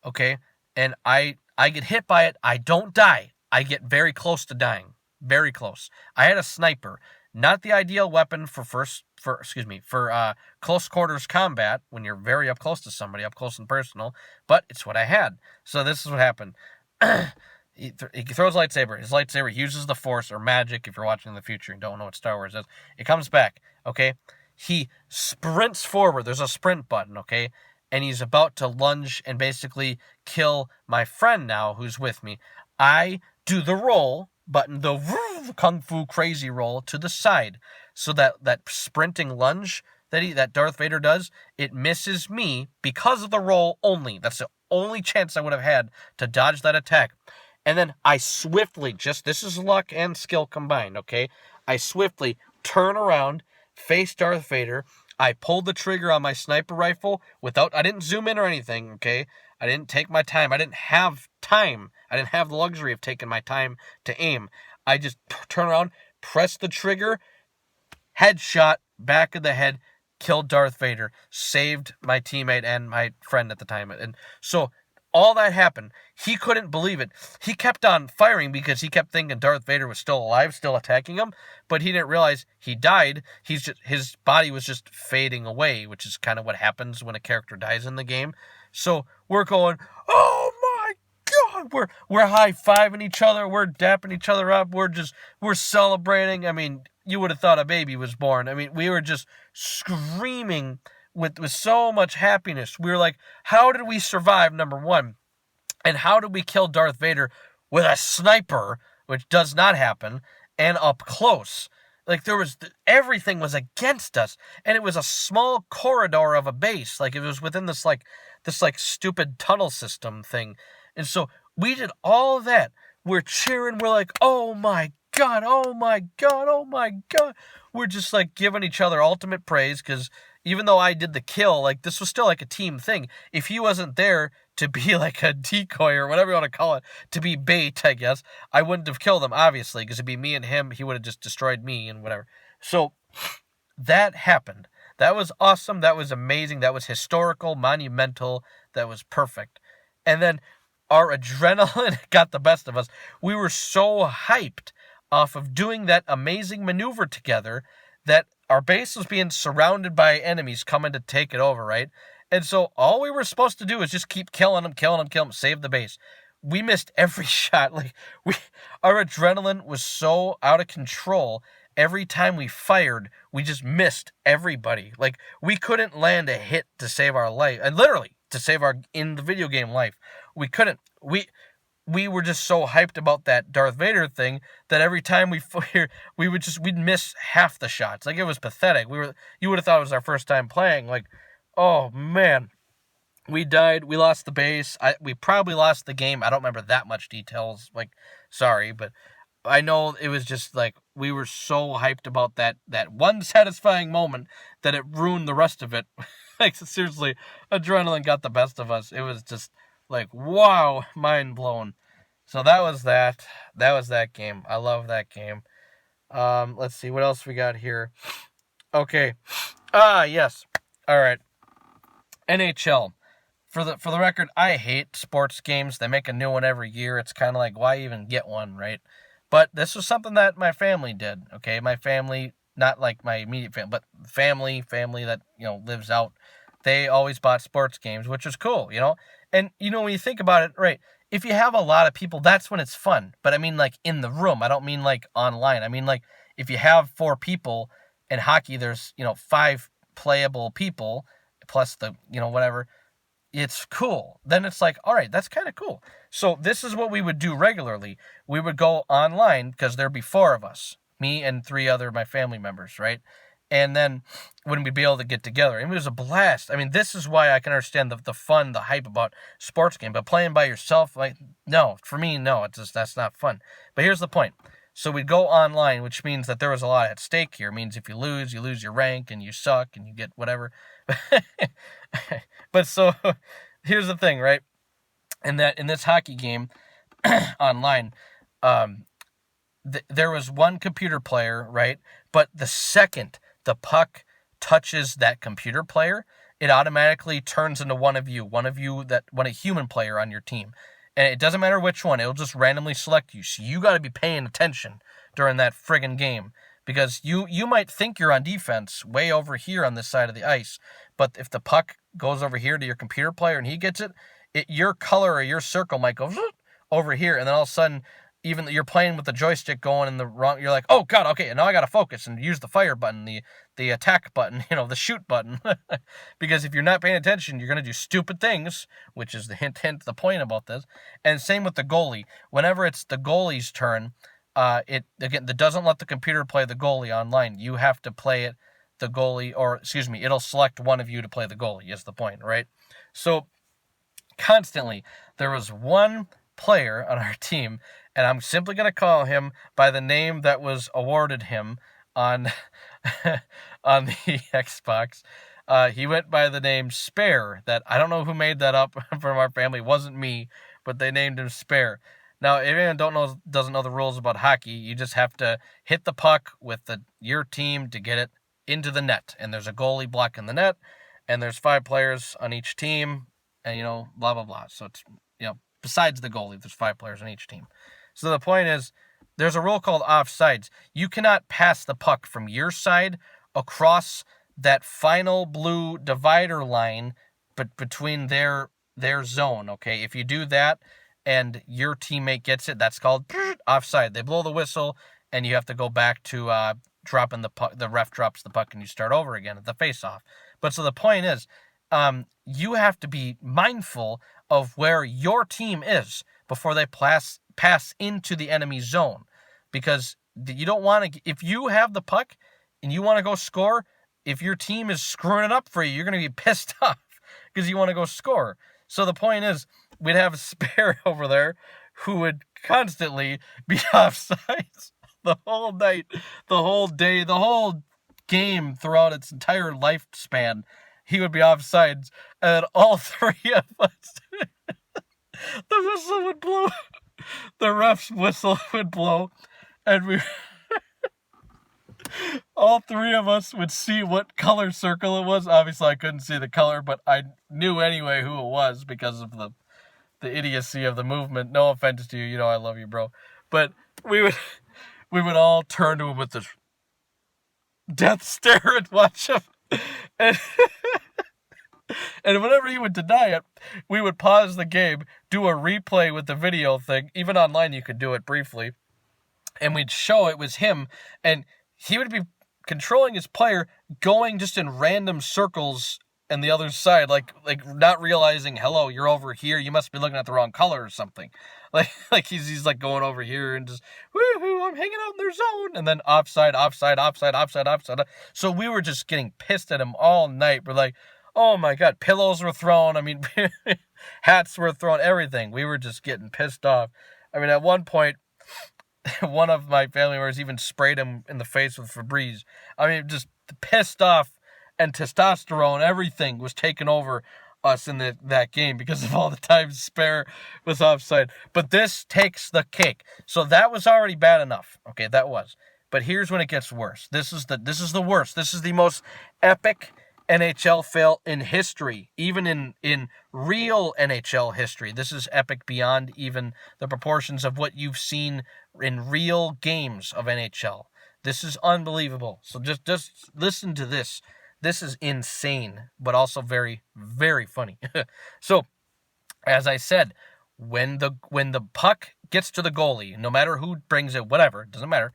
Okay, and I get hit by it. I don't die. I get very close to dying. Very close. I had a sniper. Not the ideal weapon for close quarters combat when you're very up close to somebody, up close and personal, but it's what I had. So this is what happened. He throws lightsaber. His lightsaber uses the Force or magic. If you're watching in the future and don't know what Star Wars is, it comes back, okay? He sprints forward. There's a sprint button, okay? And he's about to lunge and basically kill my friend now who's with me. I do the roll button, the kung fu crazy roll to the side, so that sprinting lunge that Darth Vader does, it misses me because of the roll only. That's the only chance I would have had to dodge that attack. And then I swiftly, this is luck and skill combined, okay? I swiftly turn around, face Darth Vader. I pulled the trigger on my sniper rifle I didn't zoom in or anything, okay? I didn't take my time. I didn't have time. I didn't have the luxury of taking my time to aim. I just turn around, press the trigger, headshot, back of the head, killed Darth Vader, saved my teammate and my friend at the time. And so all that happened. He couldn't believe it. He kept on firing because he kept thinking Darth Vader was still alive, still attacking him, but he didn't realize he died. His body was just fading away, which is kind of what happens when a character dies in the game. So we're going, oh my we're high-fiving each other, we're dapping each other up, we're celebrating. I mean, you would have thought a baby was born. I mean, we were just screaming with so much happiness. We were like, how did we survive, number one? And how did we kill Darth Vader with a sniper, which does not happen, and up close? Like, everything was against us, and it was a small corridor of a base. Like, it was within this stupid tunnel system thing. And so we did all of that. We're cheering. We're like, oh my God, oh my God, oh my God. We're just like giving each other ultimate praise, because even though I did the kill, like, this was still like a team thing. If he wasn't there to be like a decoy or whatever you want to call it, to be bait, I guess, I wouldn't have killed him, obviously, because it'd be me and him. He would have just destroyed me and whatever. So that happened. That was awesome. That was amazing. That was historical, monumental. That was perfect. And then our adrenaline got the best of us. We were so hyped off of doing that amazing maneuver together that our base was being surrounded by enemies coming to take it over, right? And so all we were supposed to do is just keep killing them, save the base. We missed every shot. Like, our adrenaline was so out of control. Every time we fired, we just missed everybody. Like, we couldn't land a hit to save our life. And literally, to save our, in the video game, life. We couldn't. We were just so hyped about that Darth Vader thing that every time we fired, we'd miss half the shots. Like, it was pathetic. You would have thought it was our first time playing. Like, oh man, we died. We lost the base. We probably lost the game. I don't remember that much details. Like, sorry, but I know it was just like we were so hyped about that one satisfying moment that it ruined the rest of it. Like, seriously, adrenaline got the best of us. It was just like, wow, mind blown. So that was that. That was that game. I love that game. Let's see what else we got here. Okay. Yes. All right. NHL. For the record, I hate sports games. They make a new one every year. It's kind of like, why even get one, right? But this was something that my family did, okay? My family, not like my immediate family, but family that, lives out. They always bought sports games, which was cool, And, when you think about it, right, if you have a lot of people, that's when it's fun. But I mean, like, in the room. I don't mean, like, online. I mean, like, if you have 4 people in hockey, there's, 5 playable people, plus the, whatever, it's cool. Then it's like, all right, that's kind of cool. So this is what we would do regularly. We would go online, because there'd be 4 of us, me and 3 other my family members, right? And then when we'd be able to get together, and it was a blast. I mean, this is why I can understand the fun, the hype about sports game. But playing by yourself, like, no, for me, no, that's not fun. But here's the point. So we'd go online, which means that there was a lot at stake here. It means if you lose your rank, and you suck, and you get whatever. But so here's the thing, right? In this hockey game online, there was one computer player, right? But the second the puck touches that computer player, it automatically turns into one of you, a human player on your team. And it doesn't matter which one, it'll just randomly select you. So you got to be paying attention during that friggin' game, because you might think you're on defense way over here on this side of the ice, but if the puck goes over here to your computer player and he gets it, your color or your circle might go over here, and then all of a sudden, even you're playing with the joystick going in the wrong, you're like, oh God, okay, and now I got to focus and use the fire button, the attack button, the shoot button. Because if you're not paying attention, you're going to do stupid things, which is the hint, the point about this. And same with the goalie. Whenever it's the goalie's turn, it doesn't let the computer play the goalie online. You have to play it, the goalie, it'll select one of you to play the goalie, is the point, right? So constantly, there was one player on our team, and I'm simply going to call him by the name that was awarded him on on the Xbox. He went by the name F.E.A.R. That I don't know who made that up from our family. It wasn't me, but they named him F.E.A.R. Now, if anyone doesn't know the rules about hockey, you just have to hit the puck with your team to get it into the net, and there's a goalie blocking the net, and there's 5 players on each team, and blah blah blah. So it's besides the goalie, there's 5 players on each team. So the point is, there's a rule called offsides. You cannot pass the puck from your side across that final blue divider line, but between their zone. Okay, if you do that, and your teammate gets it, that's called offside. They blow the whistle, and you have to go back to dropping the puck. The ref drops the puck, and you start over again at the face-off. But so the point is, you have to be mindful of where your team is before they pass into the enemy zone, because you don't want to. If you have the puck and you want to go score, if your team is screwing it up for you, you're going to be pissed off because you want to go score. So the point is, we'd have a spare over there who would constantly be offsides the whole night, the whole day, the whole game throughout its entire lifespan. He would be offsides, and all three of us, the whistle would blow, the ref's whistle would blow, and all three of us would see what color circle it was. Obviously, I couldn't see the color, but I knew anyway who it was because of the idiocy of the movement. No offense to you, you know I love you, bro. But we would all turn to him with this death stare and watch him. And whenever he would deny it, we would pause the game, do a replay with the video thing. Even online, you could do it briefly. And we'd show it was him, and he would be controlling his player, going just in random circles on the other side, like not realizing, hello, you're over here, you must be looking at the wrong color or something. Like he's like going over here and just, woohoo, I'm hanging out in their zone, and then offside. So we were just getting pissed at him all night. We're like, oh my God, pillows were thrown. I mean, hats were thrown, everything. We were just getting pissed off. I mean, at one point, one of my family members even sprayed him in the face with Febreze. I mean, just pissed off, and testosterone, everything was taken over us in that game because of all the times spare was offside. But this takes the cake. So that was already bad enough. Okay, that was. But here's when it gets worse. This is the worst. This is the most epic NHL fail in history, even in real NHL history. This is epic beyond even the proportions of what you've seen in real games of NHL. This is unbelievable. So just listen to this. This is insane, but also very, very funny. So, as I said, when the puck gets to the goalie, no matter who brings it, whatever, doesn't matter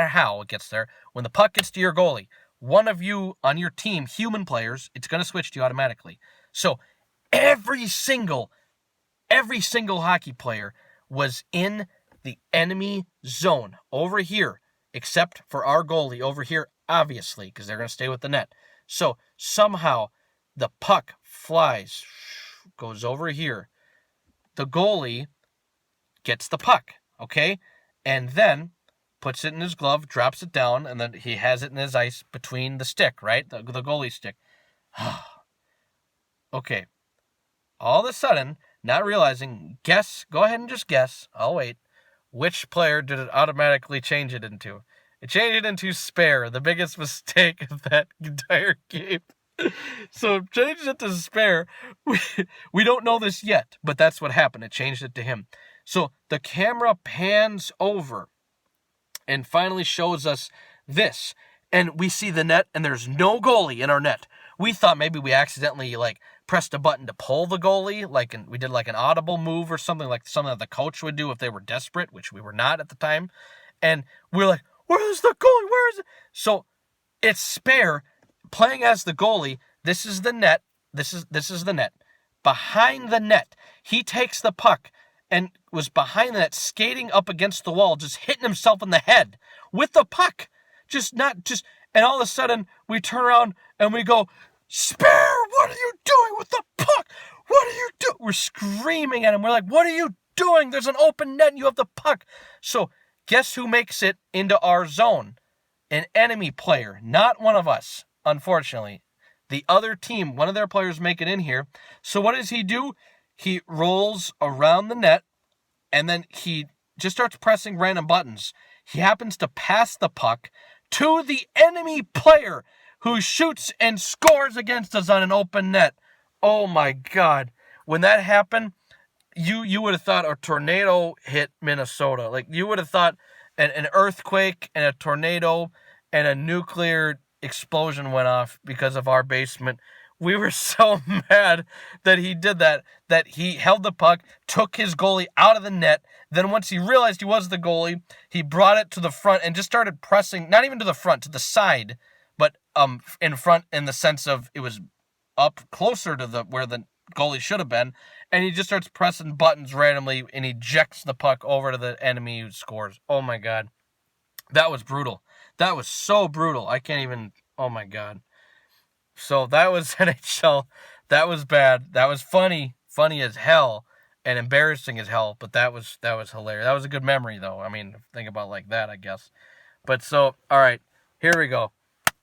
how it gets there, when the puck gets to your goalie, one of you on your team, human players, it's going to switch to you automatically. So every single hockey player was in the enemy zone over here, except for our goalie over here, obviously, because they're going to stay with the net. So somehow the puck flies, goes over here. The goalie gets the puck, okay? And then puts it in his glove, drops it down, and then he has it in his ice between the stick, right? The goalie stick. Okay. All of a sudden, not realizing, go ahead and just guess. I'll wait. Which player did it automatically change it into? It changed it into spare, the biggest mistake of that entire game. So it changed it to spare. We don't know this yet, but that's what happened. It changed it to him. So the camera pans over and finally shows us this. And we see the net, and there's no goalie in our net. We thought maybe we accidentally pressed a button to pull the goalie, we did an audible move or something, like something that the coach would do if they were desperate, which we were not at the time. And we're like, where is the goalie? Where is it? So it's spare playing as the goalie. This is the net. This is the net. Behind the net, he takes the puck and was behind the net, skating up against the wall, just hitting himself in the head with the puck. And all of a sudden we turn around and we go, spare, what are you doing with the puck? What are you doing? We're screaming at him. We're like, what are you doing? There's an open net and you have the puck. So guess who makes it into our zone? An enemy player, not one of us, unfortunately. The other team, one of their players make it in here. So what does he do? He rolls around the net, and then he just starts pressing random buttons. He happens to pass the puck to the enemy player, who shoots and scores against us on an open net. Oh my God. When that happened, you would have thought a tornado hit Minnesota. You would have thought an earthquake and a tornado and a nuclear explosion went off because of our basement. we were so mad that he did that he held the puck, took his goalie out of the net. Then once he realized he was the goalie, he brought it to the front and just started pressing, not even to the front, to the side, but in front in the sense of it was up closer to the where the goalie should have been, and he just starts pressing buttons randomly and ejects the puck over to the enemy who scores. Oh my god. That was brutal. That was so brutal. I can't even, oh my god. So that was NHL. That was bad. That was funny as hell, and embarrassing as hell. But that was hilarious. That was a good memory, though. I mean, think about it like that, I guess. But so, all right, here we go.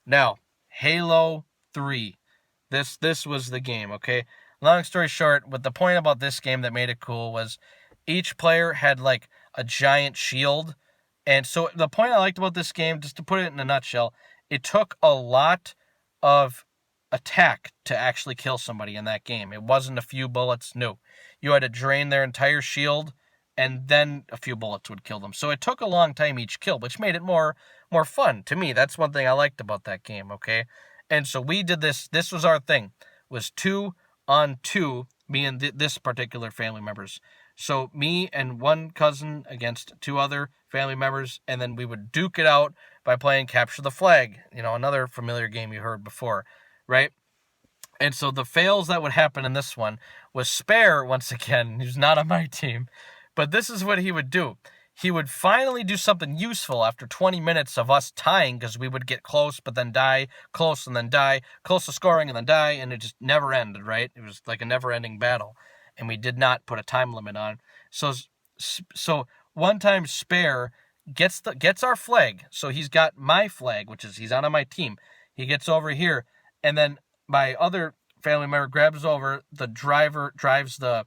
Now, Halo 3. This was the game. Okay. Long story short, but the point about this game that made it cool was each player had like a giant shield, and so the point I liked about this game, just to put it in a nutshell, it took a lot of attack to actually kill somebody in that game. It wasn't a few bullets. No. You had to drain their entire shield, and then a few bullets would kill them. So it took a long time each kill, which made it more fun to me. That's one thing I liked about that game, okay? And so we did this. This was our thing, was 2-on-2, me and this particular family members. So me and one cousin against two other family members, and then we would duke it out by playing Capture the Flag, another familiar game you heard before, right? And so the fails that would happen in this one was F.E.A.R, once again, who's not on my team, but this is what he would do. He would finally do something useful after 20 minutes of us tying, because we would get close but then die, close and then die, close to scoring and then die, and it just never ended, right? It was like a never-ending battle, and we did not put a time limit on. So one time F.E.A.R gets our flag, so he's got my flag, which is he's on my team. He gets over here, and then my other family member grabs over, the driver drives the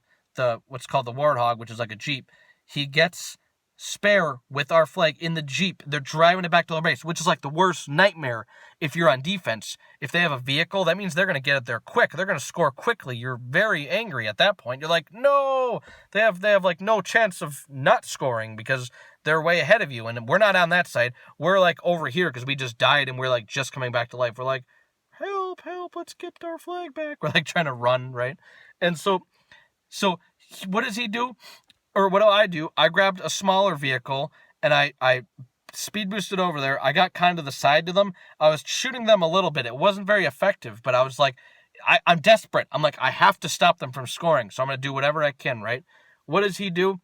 what's called the Warthog, which is like a Jeep. He gets F.E.A.R with our flag in the Jeep. They're driving it back to the base, which is like the worst nightmare if you're on defense. If they have a vehicle, that means they're going to get it there quick. They're going to score quickly. You're very angry at that point. You're like, no! They have like no chance of not scoring because they're way ahead of you, and we're not on that side. We're like over here because we just died and we're like just coming back to life. We're like, help, let's get our flag back. We're like trying to run, right? And so what does he do? Or what do? I grabbed a smaller vehicle and I speed boosted over there. I got kind of the side to them. I was shooting them a little bit. It wasn't very effective, but I was like, I'm desperate. I'm like, I have to stop them from scoring, so I'm going to do whatever I can, right? What does he do?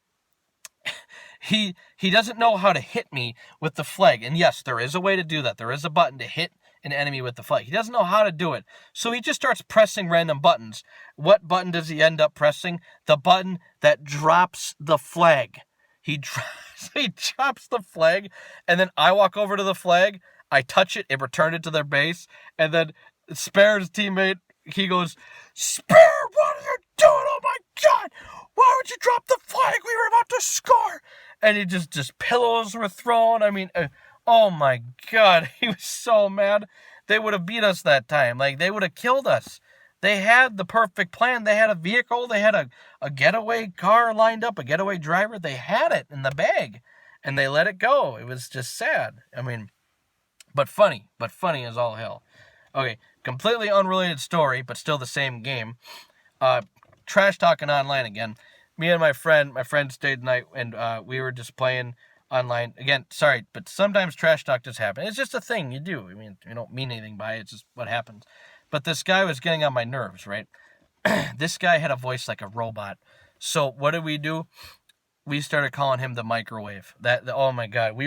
He doesn't know how to hit me with the flag. And yes, there is a way to do that. There is a button to hit an enemy with the flag. He doesn't know how to do it. So he just starts pressing random buttons. What button does he end up pressing? The button that drops the flag. He drops the flag, and then I walk over to the flag, I touch it, it returned it to their base, and then F.E.A.R's teammate, he goes, F.E.A.R, what are you doing? Oh my god! Why would you drop the flag? We were about to score! And he just pillows were thrown. I mean, oh my god, he was so mad. They would have beat us that time. Like, they would have killed us. They had the perfect plan. They had a vehicle. They had a getaway car lined up, a getaway driver. They had it in the bag, and they let it go. It was just sad. I mean, but funny as all hell. Okay, completely unrelated story, but still the same game. Trash talking online again. Me and my friend stayed the night, and we were just playing online. Again, sorry, but sometimes trash talk just happens. It's just a thing you do. I mean, you don't mean anything by it. It's just what happens. But this guy was getting on my nerves, right? This guy had a voice like a robot. So what did we do? We started calling him the microwave. Oh my god,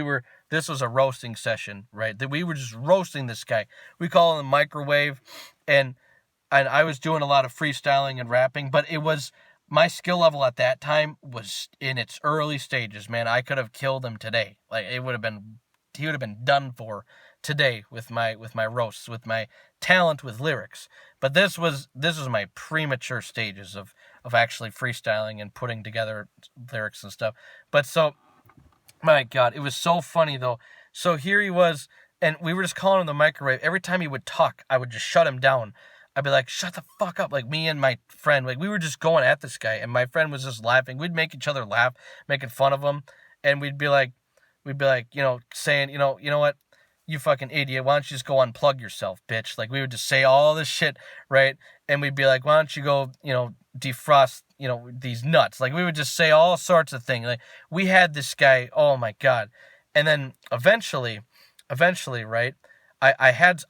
this was a roasting session, right? We were just roasting this guy. We call him the microwave, and I was doing a lot of freestyling and rapping, but it was my skill level at that time was in its early stages, man. I could have killed him today. Like, he would have been done for today with my roasts, with my talent with lyrics. But this was my premature stages of actually freestyling and putting together lyrics and stuff. But so, my god, it was so funny though. So here he was, and we were just calling him the microwave. Every time he would talk, I would just shut him down. I'd be like, shut the fuck up. Like, me and my friend, like, we were just going at this guy, and my friend was just laughing. We'd make each other laugh, making fun of him, and we'd be like, saying, you know what? you fucking idiot, why don't you just go unplug yourself, bitch? Like, we would just say all this shit, right? And we'd be like, why don't you go, defrost, these nuts? Like, we would just say all sorts of things. Like, we had this guy, oh my God. And then eventually, right, I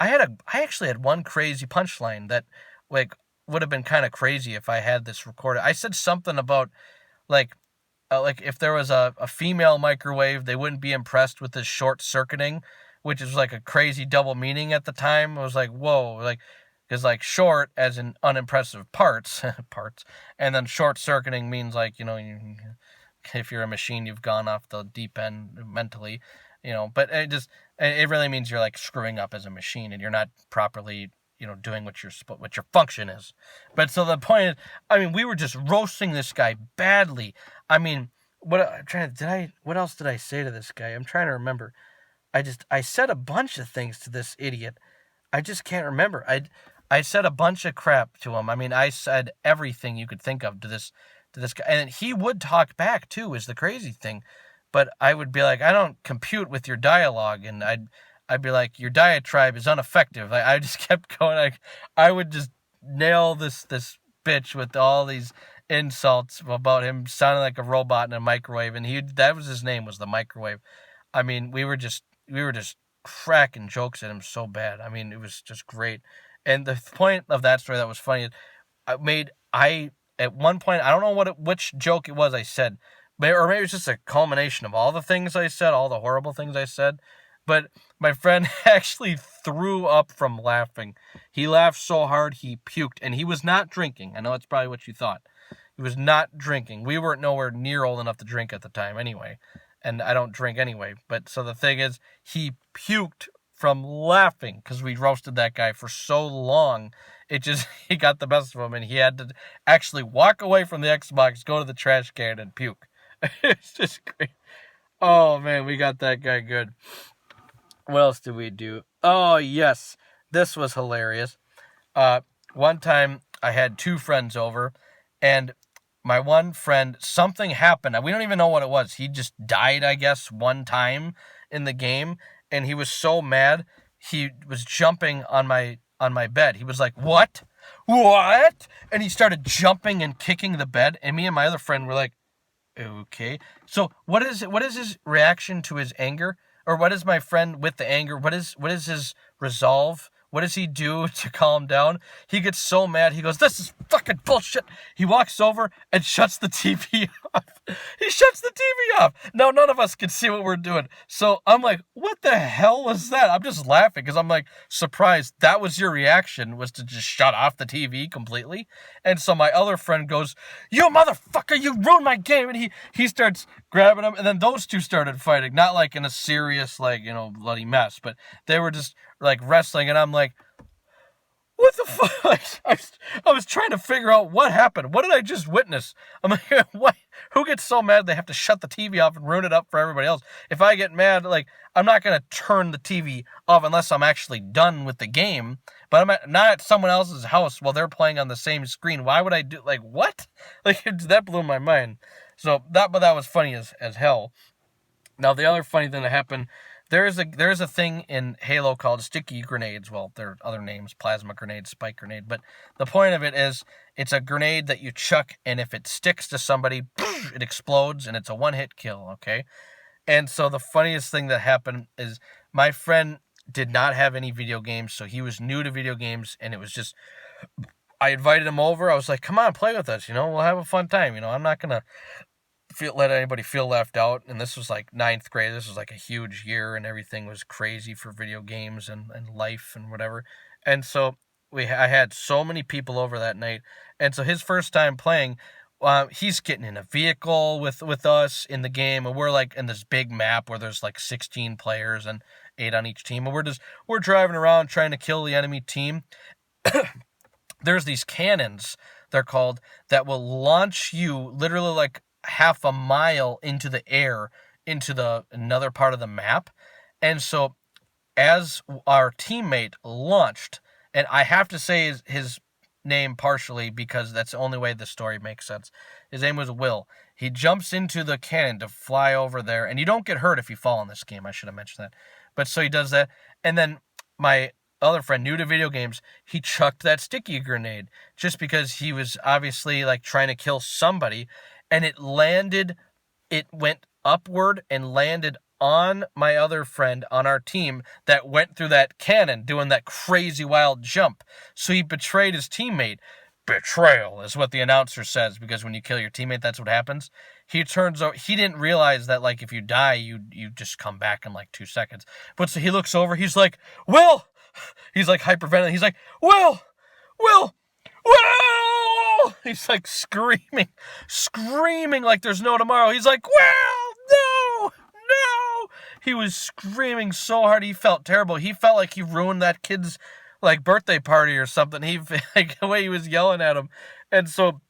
actually had one crazy punchline that, like, would have been kind of crazy if I had this recorded. I said something about, like if there was a female microwave, they wouldn't be impressed with this short circuiting, which is like a crazy double meaning at the time. It was like, whoa, like, because like short as in unimpressive parts, and then short circuiting means like, if you're a machine, you've gone off the deep end mentally, but it really means you're like screwing up as a machine and you're not properly, doing what your function is. But so the point is, I mean, we were just roasting this guy badly. I mean, what else did I say to this guy? I'm trying to remember. I said a bunch of things to this idiot. I just can't remember. I said a bunch of crap to him. I mean, I said everything you could think of to this guy, and he would talk back too, is the crazy thing. But I would be like, I don't compute with your dialogue, and I'd be like, your diatribe is ineffective. I just kept going. I would just nail this bitch with all these insults about him sounding like a robot in a microwave, and that was his name, was the microwave. I mean, we were just cracking jokes at him so bad. I mean, it was just great. And the point of that story that was funny is at one point, I don't know which joke it was I said, or maybe it's just a culmination of all the things I said, all the horrible things I said. But my friend actually threw up from laughing. He laughed so hard he puked, and he was not drinking. I know that's probably what you thought. He was not drinking. We weren't nowhere near old enough to drink at the time anyway, and I don't drink anyway. But so the thing is, he puked from laughing because we roasted that guy for so long. He got the best of him, and he had to actually walk away from the Xbox, go to the trash can, and puke. It's just great. Oh man, we got that guy good. What else did we do? Oh, yes. This was hilarious. One time I had two friends over, and my one friend, something happened. We don't even know what it was. He just died, I guess, one time in the game, and he was so mad, he was jumping on my bed. He was like, "What? What?" And he started jumping and kicking the bed, and me and my other friend were like, okay. So what is his reaction to his anger? Or what is my friend with the anger? What is his resolve? What does he do to calm down? He gets so mad. He goes, "This is fucking bullshit." He walks over and shuts the TV off. He shuts the TV off. Now, none of us can see what we're doing. So I'm like, what the hell was that? I'm just laughing because I'm like surprised that was your reaction, was to just shut off the TV completely. And so my other friend goes, "You motherfucker, you ruined my game." And he starts grabbing him. And then those two started fighting. Not like in a serious, bloody mess, but they were just like wrestling. And I'm like, what the fuck? I was trying to figure out what happened. What did I just witness? I'm like, what? Who gets so mad they have to shut the TV off and ruin it up for everybody else? If I get mad, like, I'm not going to turn the TV off unless I'm actually done with the game. But I'm not at someone else's house while they're playing on the same screen. Why would I do, like, what? Like, that blew my mind. So that was funny as hell. Now, the other funny thing that happened, there is a thing in Halo called sticky grenades. Well, there are other names, plasma grenade, spike grenade. But the point of it is, it's a grenade that you chuck, and if it sticks to somebody, it explodes, and it's a one-hit kill, okay? And so the funniest thing that happened is my friend did not have any video games, so he was new to video games, and it was just, I invited him over. I was like, "Come on, play with us, we'll have a fun time. I'm not going to let anybody feel left out." And this was like 9th grade. This was like a huge year, and everything was crazy for video games and life and whatever. And so I had so many people over that night. And so his first time playing, he's getting in a vehicle with us in the game, and we're like in this big map where there's like 16 players and 8 on each team, and we're driving around trying to kill the enemy team. There's these cannons, they're called, that will launch you literally like half a mile into the air, into another part of the map. And so as our teammate launched, and I have to say his name partially because that's the only way the story makes sense. His name was Will. He jumps into the cannon to fly over there, and you don't get hurt if you fall in this game. I should have mentioned that. But so he does that. And then my other friend, new to video games, he chucked that sticky grenade just because he was obviously like trying to kill somebody. And it went upward and landed on my other friend on our team that went through that cannon doing that crazy wild jump. So he betrayed his teammate. Betrayal is what the announcer says, because when you kill your teammate, that's what happens. He didn't realize that like if you die, you just come back in like 2 seconds. But so he looks over, he's like, Will! He's like hyperventilating. He's like, Will! Will! Will! He's like screaming like there's no tomorrow. He's like, Will! No! No! He was screaming so hard, he felt terrible. He felt like he ruined that kid's like birthday party or something. Like the way he was yelling at him. And so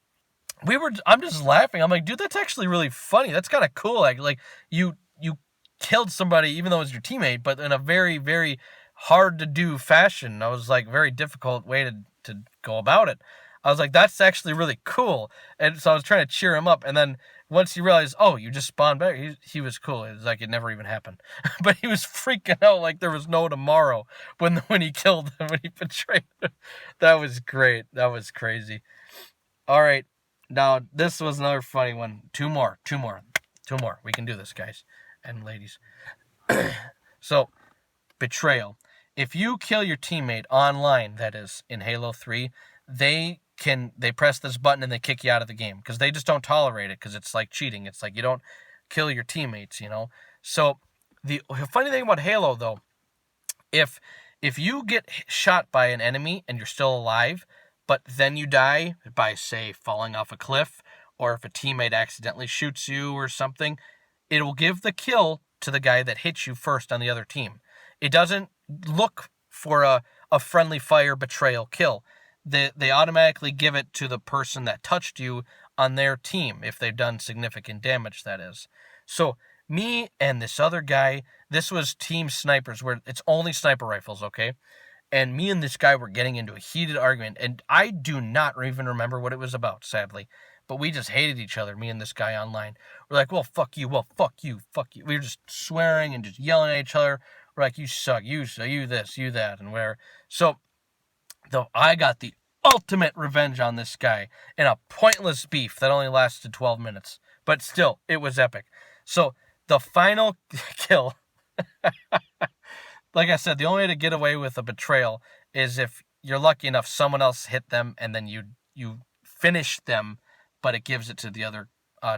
I'm just laughing. I'm like, dude, that's actually really funny. That's kind of cool. Like you killed somebody even though it was your teammate, but in a very, very hard to do fashion. I was like, very difficult way to go about it. I was like, that's actually really cool. And so I was trying to cheer him up. And then once he realized, oh, you just spawned back, he was cool. It was like it never even happened. But he was freaking out like there was no tomorrow when he killed him, when he betrayed him. That was great. That was crazy. All right. Now, this was another funny one. Two more. We can do this, guys and ladies. So, betrayal. If you kill your teammate online, that is, in Halo 3, they press this button and they kick you out of the game because they just don't tolerate it because it's like cheating. It's like you don't kill your teammates, you know? So the funny thing about Halo, though, if you get shot by an enemy and you're still alive, but then you die by, say, falling off a cliff, or if a teammate accidentally shoots you or something, it will give the kill to the guy that hits you first on the other team. It doesn't look for a friendly fire betrayal kill. They automatically give it to the person that touched you on their team, if they've done significant damage, that is. So, me and this other guy, this was team snipers, where it's only sniper rifles, okay? And me and this guy were getting into a heated argument, and I do not even remember what it was about, sadly. But we just hated each other, me and this guy online. We're like, well, fuck you, fuck you. We were just swearing and just yelling at each other. We're like, you suck, you this, you that, and where. So, though I got the ultimate revenge on this guy in a pointless beef that only lasted 12 minutes. But still, it was epic. So, the final kill, like I said, the only way to get away with a betrayal is if you're lucky enough someone else hit them and then you finish them, but it gives it to the other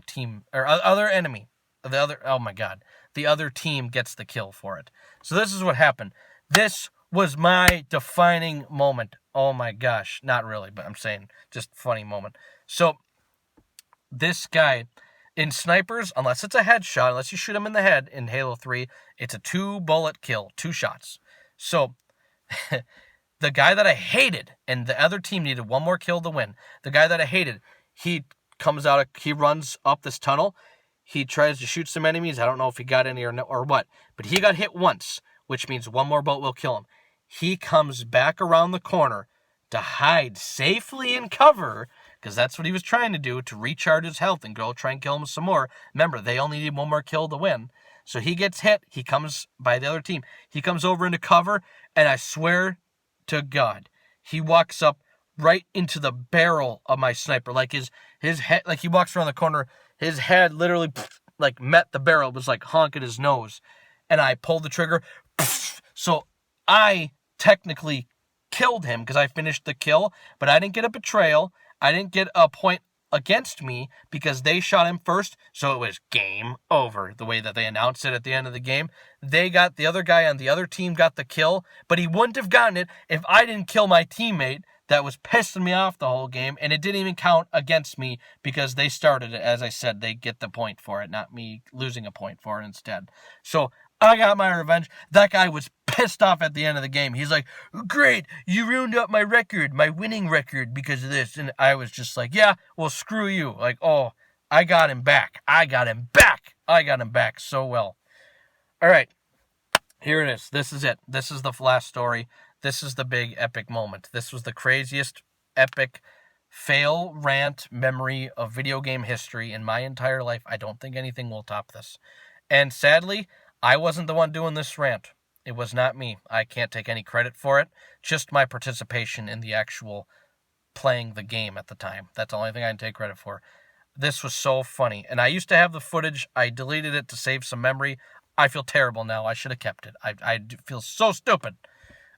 team, or other enemy. The other team gets the kill for it. So this is what happened. This was my defining moment. Oh my gosh. Not really, but I'm saying just funny moment. So this guy, in snipers, unless it's a headshot, unless you shoot him in the head in Halo 3, it's a 2-bullet kill, 2 shots. So the guy that I hated, and the other team needed one more kill to win, the guy that I hated, he runs up this tunnel. He tries to shoot some enemies. I don't know if he got any or what, but he got hit once, which means one more bullet will kill him. He comes back around the corner to hide safely in cover, because that's what he was trying to do, to recharge his health and go try and kill him some more. Remember, they only need one more kill to win. So he gets hit. He comes by the other team. He comes over into cover, and I swear to God, he walks up right into the barrel of my sniper. Like his head, like he walks around the corner, his head literally like met the barrel. It was like honking his nose. And I pulled the trigger. So I technically killed him because I finished the kill, but I didn't get a betrayal. I didn't get a point against me because they shot him first, so it was game over, the way that they announced it at the end of the game. The other guy on the other team got the kill, but he wouldn't have gotten it if I didn't kill my teammate that was pissing me off the whole game, and it didn't even count against me because they started it. As I said, they get the point for it, not me losing a point for it instead. So I got my revenge. That guy was pissed off at the end of the game. He's like, great, you ruined up my record, my winning record, because of this. And I was just like, yeah, well, screw you. Like, oh, I got him back so well. All right, here it is. This is it. This is the last story. This is the big epic moment. This was the craziest epic fail rant memory of video game history in my entire life. I don't think anything will top this. And sadly, I wasn't the one doing this rant. It was not me. I can't take any credit for it. Just my participation in the actual playing the game at the time. That's the only thing I can take credit for. This was so funny. And I used to have the footage. I deleted it to save some memory. I feel terrible now. I should have kept it. I feel so stupid.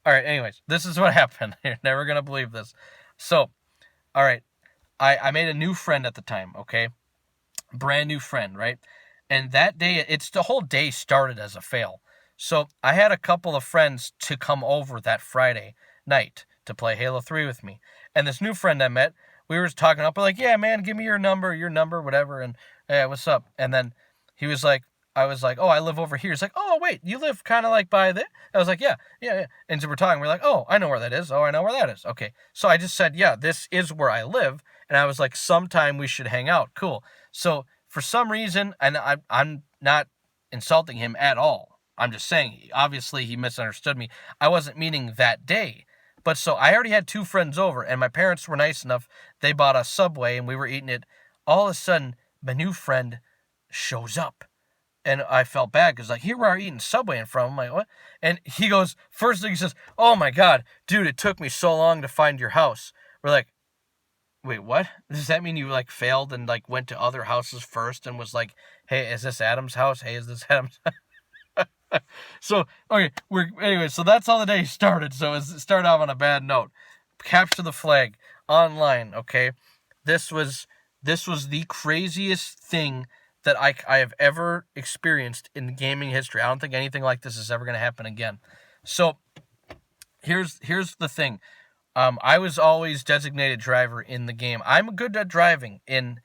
All right, anyways, this is what happened. You're never going to believe this. So, all right, I made a new friend at the time, okay? Brand new friend, right? And that day, the whole day started as a fail. So I had a couple of friends to come over that Friday night to play Halo 3 with me. And this new friend I met, we were talking up, like, yeah, man, give me your number, whatever. And, hey, what's up? And then he was like, I was like, oh, I live over here. He's like, oh, wait, you live kind of like by there? I was like, yeah. And so we're talking. We're like, oh, I know where that is. Oh, I know where that is. Okay. So I just said, yeah, this is where I live. And I was like, sometime we should hang out. Cool. So for some reason, and I'm not insulting him at all. I'm just saying, obviously he misunderstood me. I wasn't meaning that day. But so I already had two friends over, and my parents were nice enough. They bought a Subway, and we were eating it. All of a sudden, my new friend shows up. And I felt bad because, like, here we are eating Subway in front of him. I'm like, what? And he goes, first thing he says, oh my God, dude, it took me so long to find your house. We're like, wait, what? Does that mean you, like, failed and, like, went to other houses first and was like, hey, is this Adam's house? Hey, is this Adam's house? So, okay, so that's how the day started. So it started off on a bad note. Capture the flag online, okay? This was the craziest thing that I have ever experienced in gaming history. I don't think anything like this is ever going to happen again. So here's the thing. I was always designated driver in the game. I'm good at driving in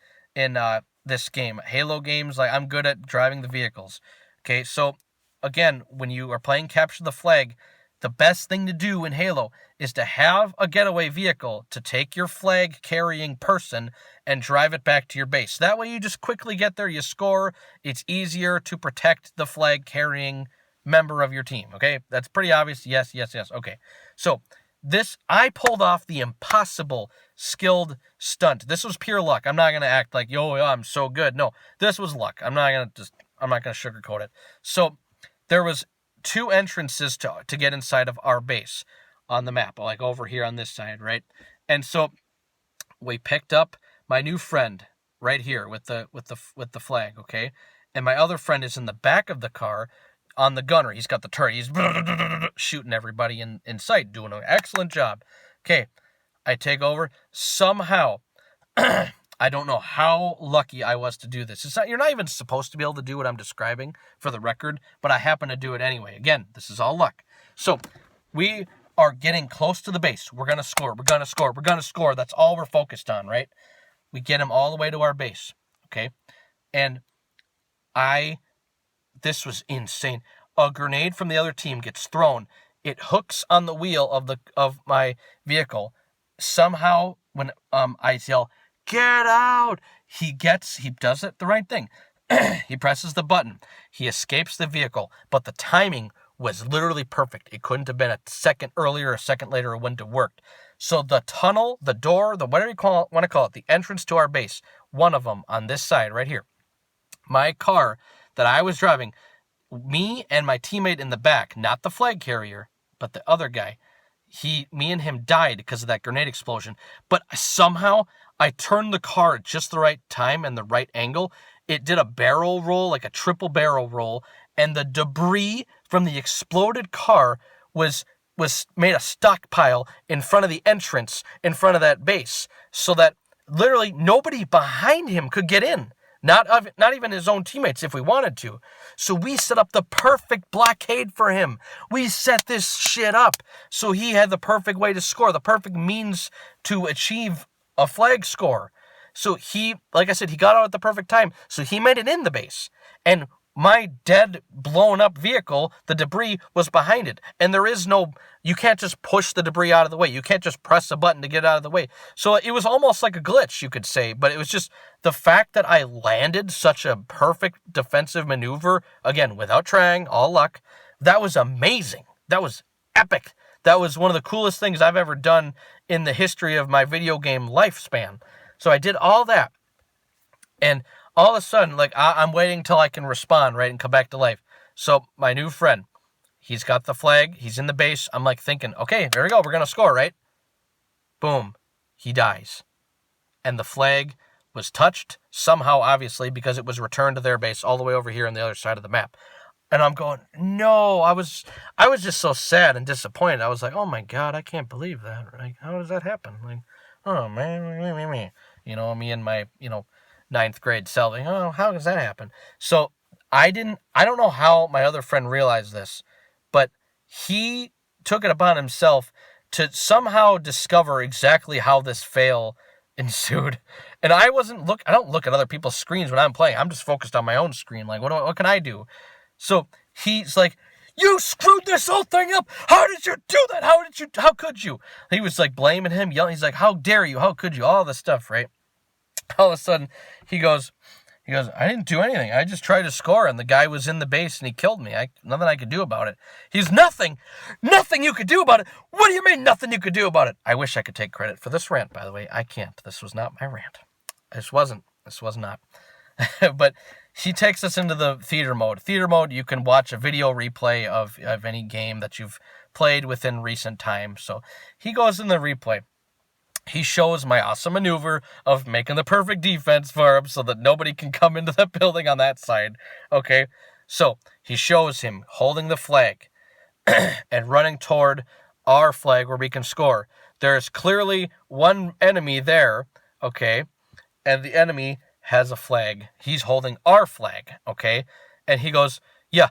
this game. Halo games, like, I'm good at driving the vehicles. Okay, so again, when you are playing Capture the Flag, the best thing to do in Halo is to have a getaway vehicle to take your flag-carrying person and drive it back to your base. That way you just quickly get there, you score. It's easier to protect the flag-carrying member of your team, okay? That's pretty obvious. Yes. Okay, so I pulled off the impossible skilled stunt. This was pure luck. I'm not going to act like, yo, I'm so good. No, this was luck. I'm not going to sugarcoat it. So there was two entrances to get inside of our base on the map, like over here on this side, right? And so we picked up my new friend right here with the flag, okay? And my other friend is in the back of the car on the gunner. He's got the turret. He's shooting everybody in sight, doing an excellent job. Okay, I take over. Somehow, I don't know how lucky I was to do this. You're not even supposed to be able to do what I'm describing, for the record, but I happen to do it anyway. Again, this is all luck. So we are getting close to the base. We're going to score. That's all we're focused on, right? We get him all the way to our base, okay? And this was insane. A grenade from the other team gets thrown. It hooks on the wheel of my vehicle. Somehow, when I yell, get out, he does it the right thing. He presses the button. He escapes the vehicle, but the timing was literally perfect. It couldn't have been a second earlier, a second later, it wouldn't have worked. So the tunnel, the door, whatever you want to call it, the entrance to our base, one of them on this side right here, my car that I was driving, me and my teammate in the back, not the flag carrier, but the other guy, me and him died because of that grenade explosion. But somehow I turned the car at just the right time and the right angle. It did a barrel roll, like a triple barrel roll, and the debris from the exploded car was made a stockpile in front of the entrance, in front of that base, so that literally nobody behind him could get in. Not even his own teammates if we wanted to. So we set up the perfect blockade for him. We set this shit up so he had the perfect way to score, the perfect means to achieve a flag score. So he, like I said, he got out at the perfect time. So he made it in the base. And my dead, blown up vehicle, the debris was behind it. And you can't just push the debris out of the way. You can't just press a button to get it out of the way. So it was almost like a glitch, you could say. But it was just the fact that I landed such a perfect defensive maneuver, again, without trying, all luck, that was amazing. That was epic. That was one of the coolest things I've ever done in the history of my video game lifespan. So I did all that. And all of a sudden, like, I'm waiting till I can respond, right, and come back to life. So my new friend, He's got the flag. He's in the base. I'm like thinking, okay, there we go. We're going to score, right? Boom. He dies. And the flag was touched somehow, obviously, because it was returned to their base all the way over here on the other side of the map. And I'm going, no, I was just so sad and disappointed. I was like, oh my God, I can't believe that. Like, how does that happen? Like, oh man, you know, me and my, ninth grade self, like, oh, how does that happen? So I don't know how my other friend realized this, but he took it upon himself to somehow discover exactly how this fail ensued. And I don't look at other people's screens when I'm playing. I'm just focused on my own screen. Like, what can I do? So he's like, you screwed this whole thing up. How did you do that? How could you? He was like blaming him, yelling. He's like, how dare you? How could you? All this stuff, right? All of a sudden he goes, I didn't do anything. I just tried to score, and the guy was in the base, and he killed me. Nothing I could do about it. He's nothing you could do about it. What do you mean nothing you could do about it? I wish I could take credit for this rant, by the way. I can't. This was not my rant. This was not. But he takes us into the theater mode. Theater mode, you can watch a video replay of any game that you've played within recent time. So he goes in the replay. He shows my awesome maneuver of making the perfect defense for him so that nobody can come into the building on that side. Okay, so he shows him holding the flag and running toward our flag where we can score. There's clearly one enemy there, okay, and the enemy has a flag. He's holding our flag, okay, and he goes, yeah,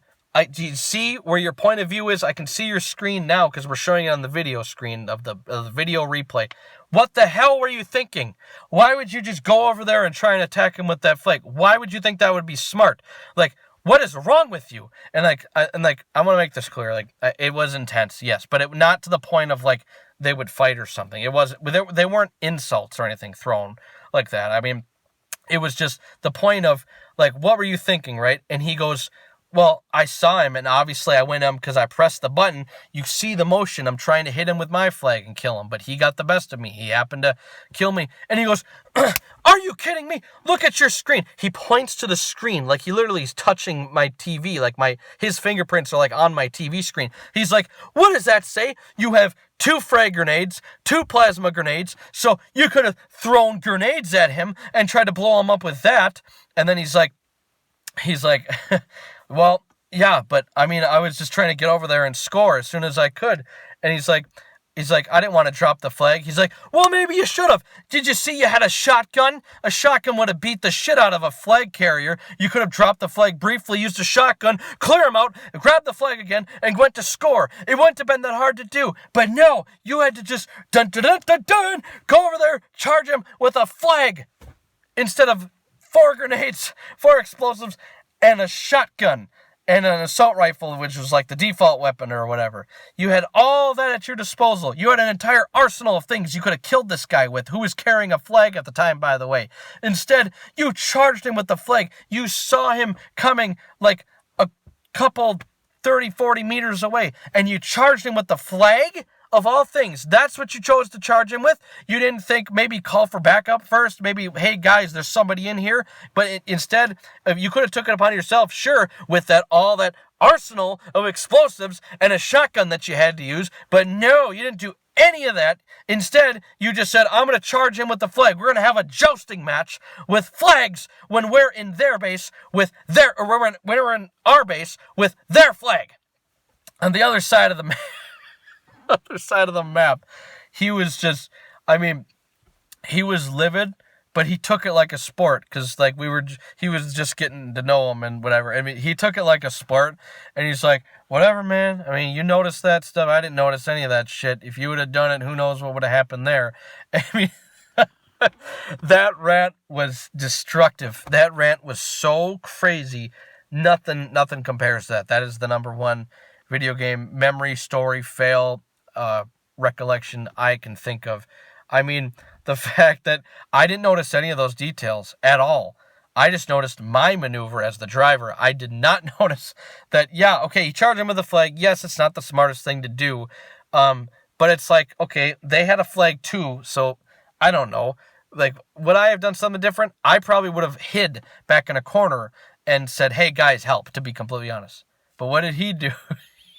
do you see where your point of view is? I can see your screen now because we're showing it on the video screen of the video replay. What the hell were you thinking? Why would you just go over there and try and attack him with that flag? Why would you think that would be smart? Like, what is wrong with you? And I want to make this clear. Like, it was intense, yes, but not to the point of like they would fight or something. It wasn't. They weren't insults or anything thrown like that. I mean, it was just the point of like, what were you thinking, right? And he goes, well, I saw him, and obviously I went because I pressed the button. You see the motion. I'm trying to hit him with my flag and kill him, but he got the best of me. He happened to kill me. And he goes, are you kidding me? Look at your screen. He points to the screen like he literally is touching my TV. Like his fingerprints are like on my TV screen. He's like, what does that say? You have 2 frag grenades, 2 plasma grenades, so you could have thrown grenades at him and tried to blow him up with that. And then he's like, well, yeah, but I mean, I was just trying to get over there and score as soon as I could. And he's like, I didn't want to drop the flag. He's like, well, maybe you should have. Did you see you had a shotgun? A shotgun would have beat the shit out of a flag carrier. You could have dropped the flag briefly, used a shotgun, clear him out, grab the flag again, and went to score. It wouldn't have been that hard to do. But no, you had to just go over there, charge him with a flag instead of 4 grenades, 4 explosives, and a shotgun, and an assault rifle, which was like the default weapon or whatever. You had all that at your disposal. You had an entire arsenal of things you could have killed this guy with, who was carrying a flag at the time, by the way. Instead, you charged him with the flag. You saw him coming like a couple 30, 40 meters away, and you charged him with the flag? Of all things, that's what you chose to charge him with? You didn't think maybe call for backup first? Maybe, hey guys, there's somebody in here? But instead, you could have took it upon yourself, sure, with all that arsenal of explosives and a shotgun that you had to use. But no, you didn't do any of that. Instead, you just said, I'm going to charge him with the flag. We're going to have a jousting match with flags when we're in their base with their, or when we're in our base with their flag. On the other side of the map, he was just, I mean, he was livid, but he took it like a sport, because like he was just getting to know him and whatever. I mean, he took it like a sport, and he's like, whatever, man. I mean, you noticed that stuff. I didn't notice any of that shit. If you would have done it, who knows what would have happened there. I mean, that rant was destructive. That rant was so crazy. Nothing compares to that. That is the #1 video game memory, story, fail, recollection I can think of. I mean, the fact that I didn't notice any of those details at all. I just noticed my maneuver as the driver. I did not notice that, yeah, okay, you charge him with a flag. Yes, it's not the smartest thing to do. But it's like, okay, they had a flag too, so I don't know. Like, would I have done something different? I probably would have hid back in a corner and said, hey, guys, help, to be completely honest. But what did he do?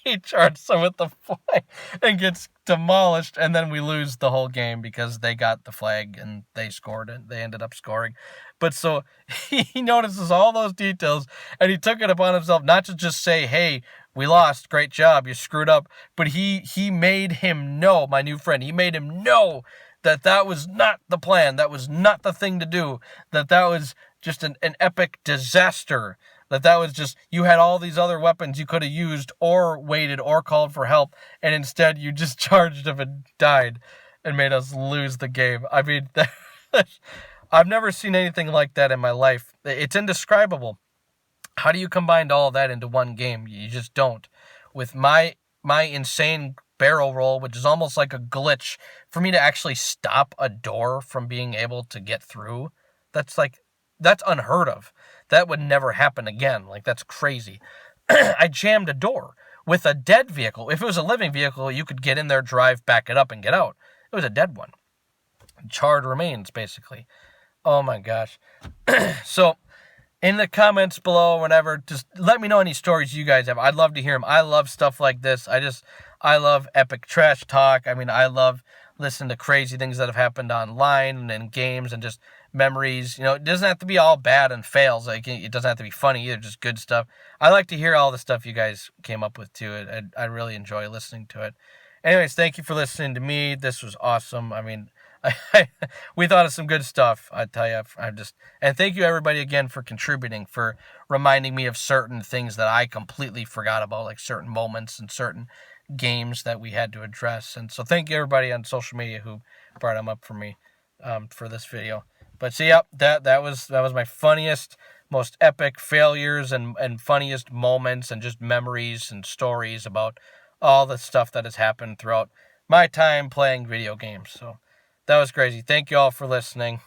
he charges them with the flag and gets demolished, and then we lose the whole game because they got the flag and they scored it. They ended up scoring. But so he notices all those details, and he took it upon himself not to just say, hey, we lost, great job, you screwed up, but he made him know, my new friend, he made him know that was not the plan, that was not the thing to do, that was just an epic disaster, that was just, you had all these other weapons you could have used or waited or called for help, and instead you just charged him and died and made us lose the game. I mean, I've never seen anything like that in my life. It's indescribable. How do you combine all of that into one game? You just don't. With my insane barrel roll, which is almost like a glitch, for me to actually stop a door from being able to get through, that's unheard of. That would never happen again. Like, that's crazy. I jammed a door with a dead vehicle. If it was a living vehicle, you could get in there, drive, back it up, and get out. It was a dead one. Charred remains, basically. Oh my gosh. So, in the comments below, whenever, just let me know any stories you guys have. I'd love to hear them. I love stuff like this. I love epic trash talk. I mean, I love listening to crazy things that have happened online and in games and just memories. You know, it doesn't have to be all bad and fails. Like, it doesn't have to be funny either, just good stuff. I like to hear all the stuff you guys came up with too. I really enjoy listening to it. Anyways, thank you for listening to me. This was awesome. I mean, we thought of some good stuff, I tell you. And thank you everybody again for contributing, for reminding me of certain things that I completely forgot about, like certain moments and certain games that we had to address. And so thank you everybody on social media who brought them up for me for this video. But see, yep, that was my funniest, most epic failures and funniest moments and just memories and stories about all the stuff that has happened throughout my time playing video games. So that was crazy. Thank you all for listening.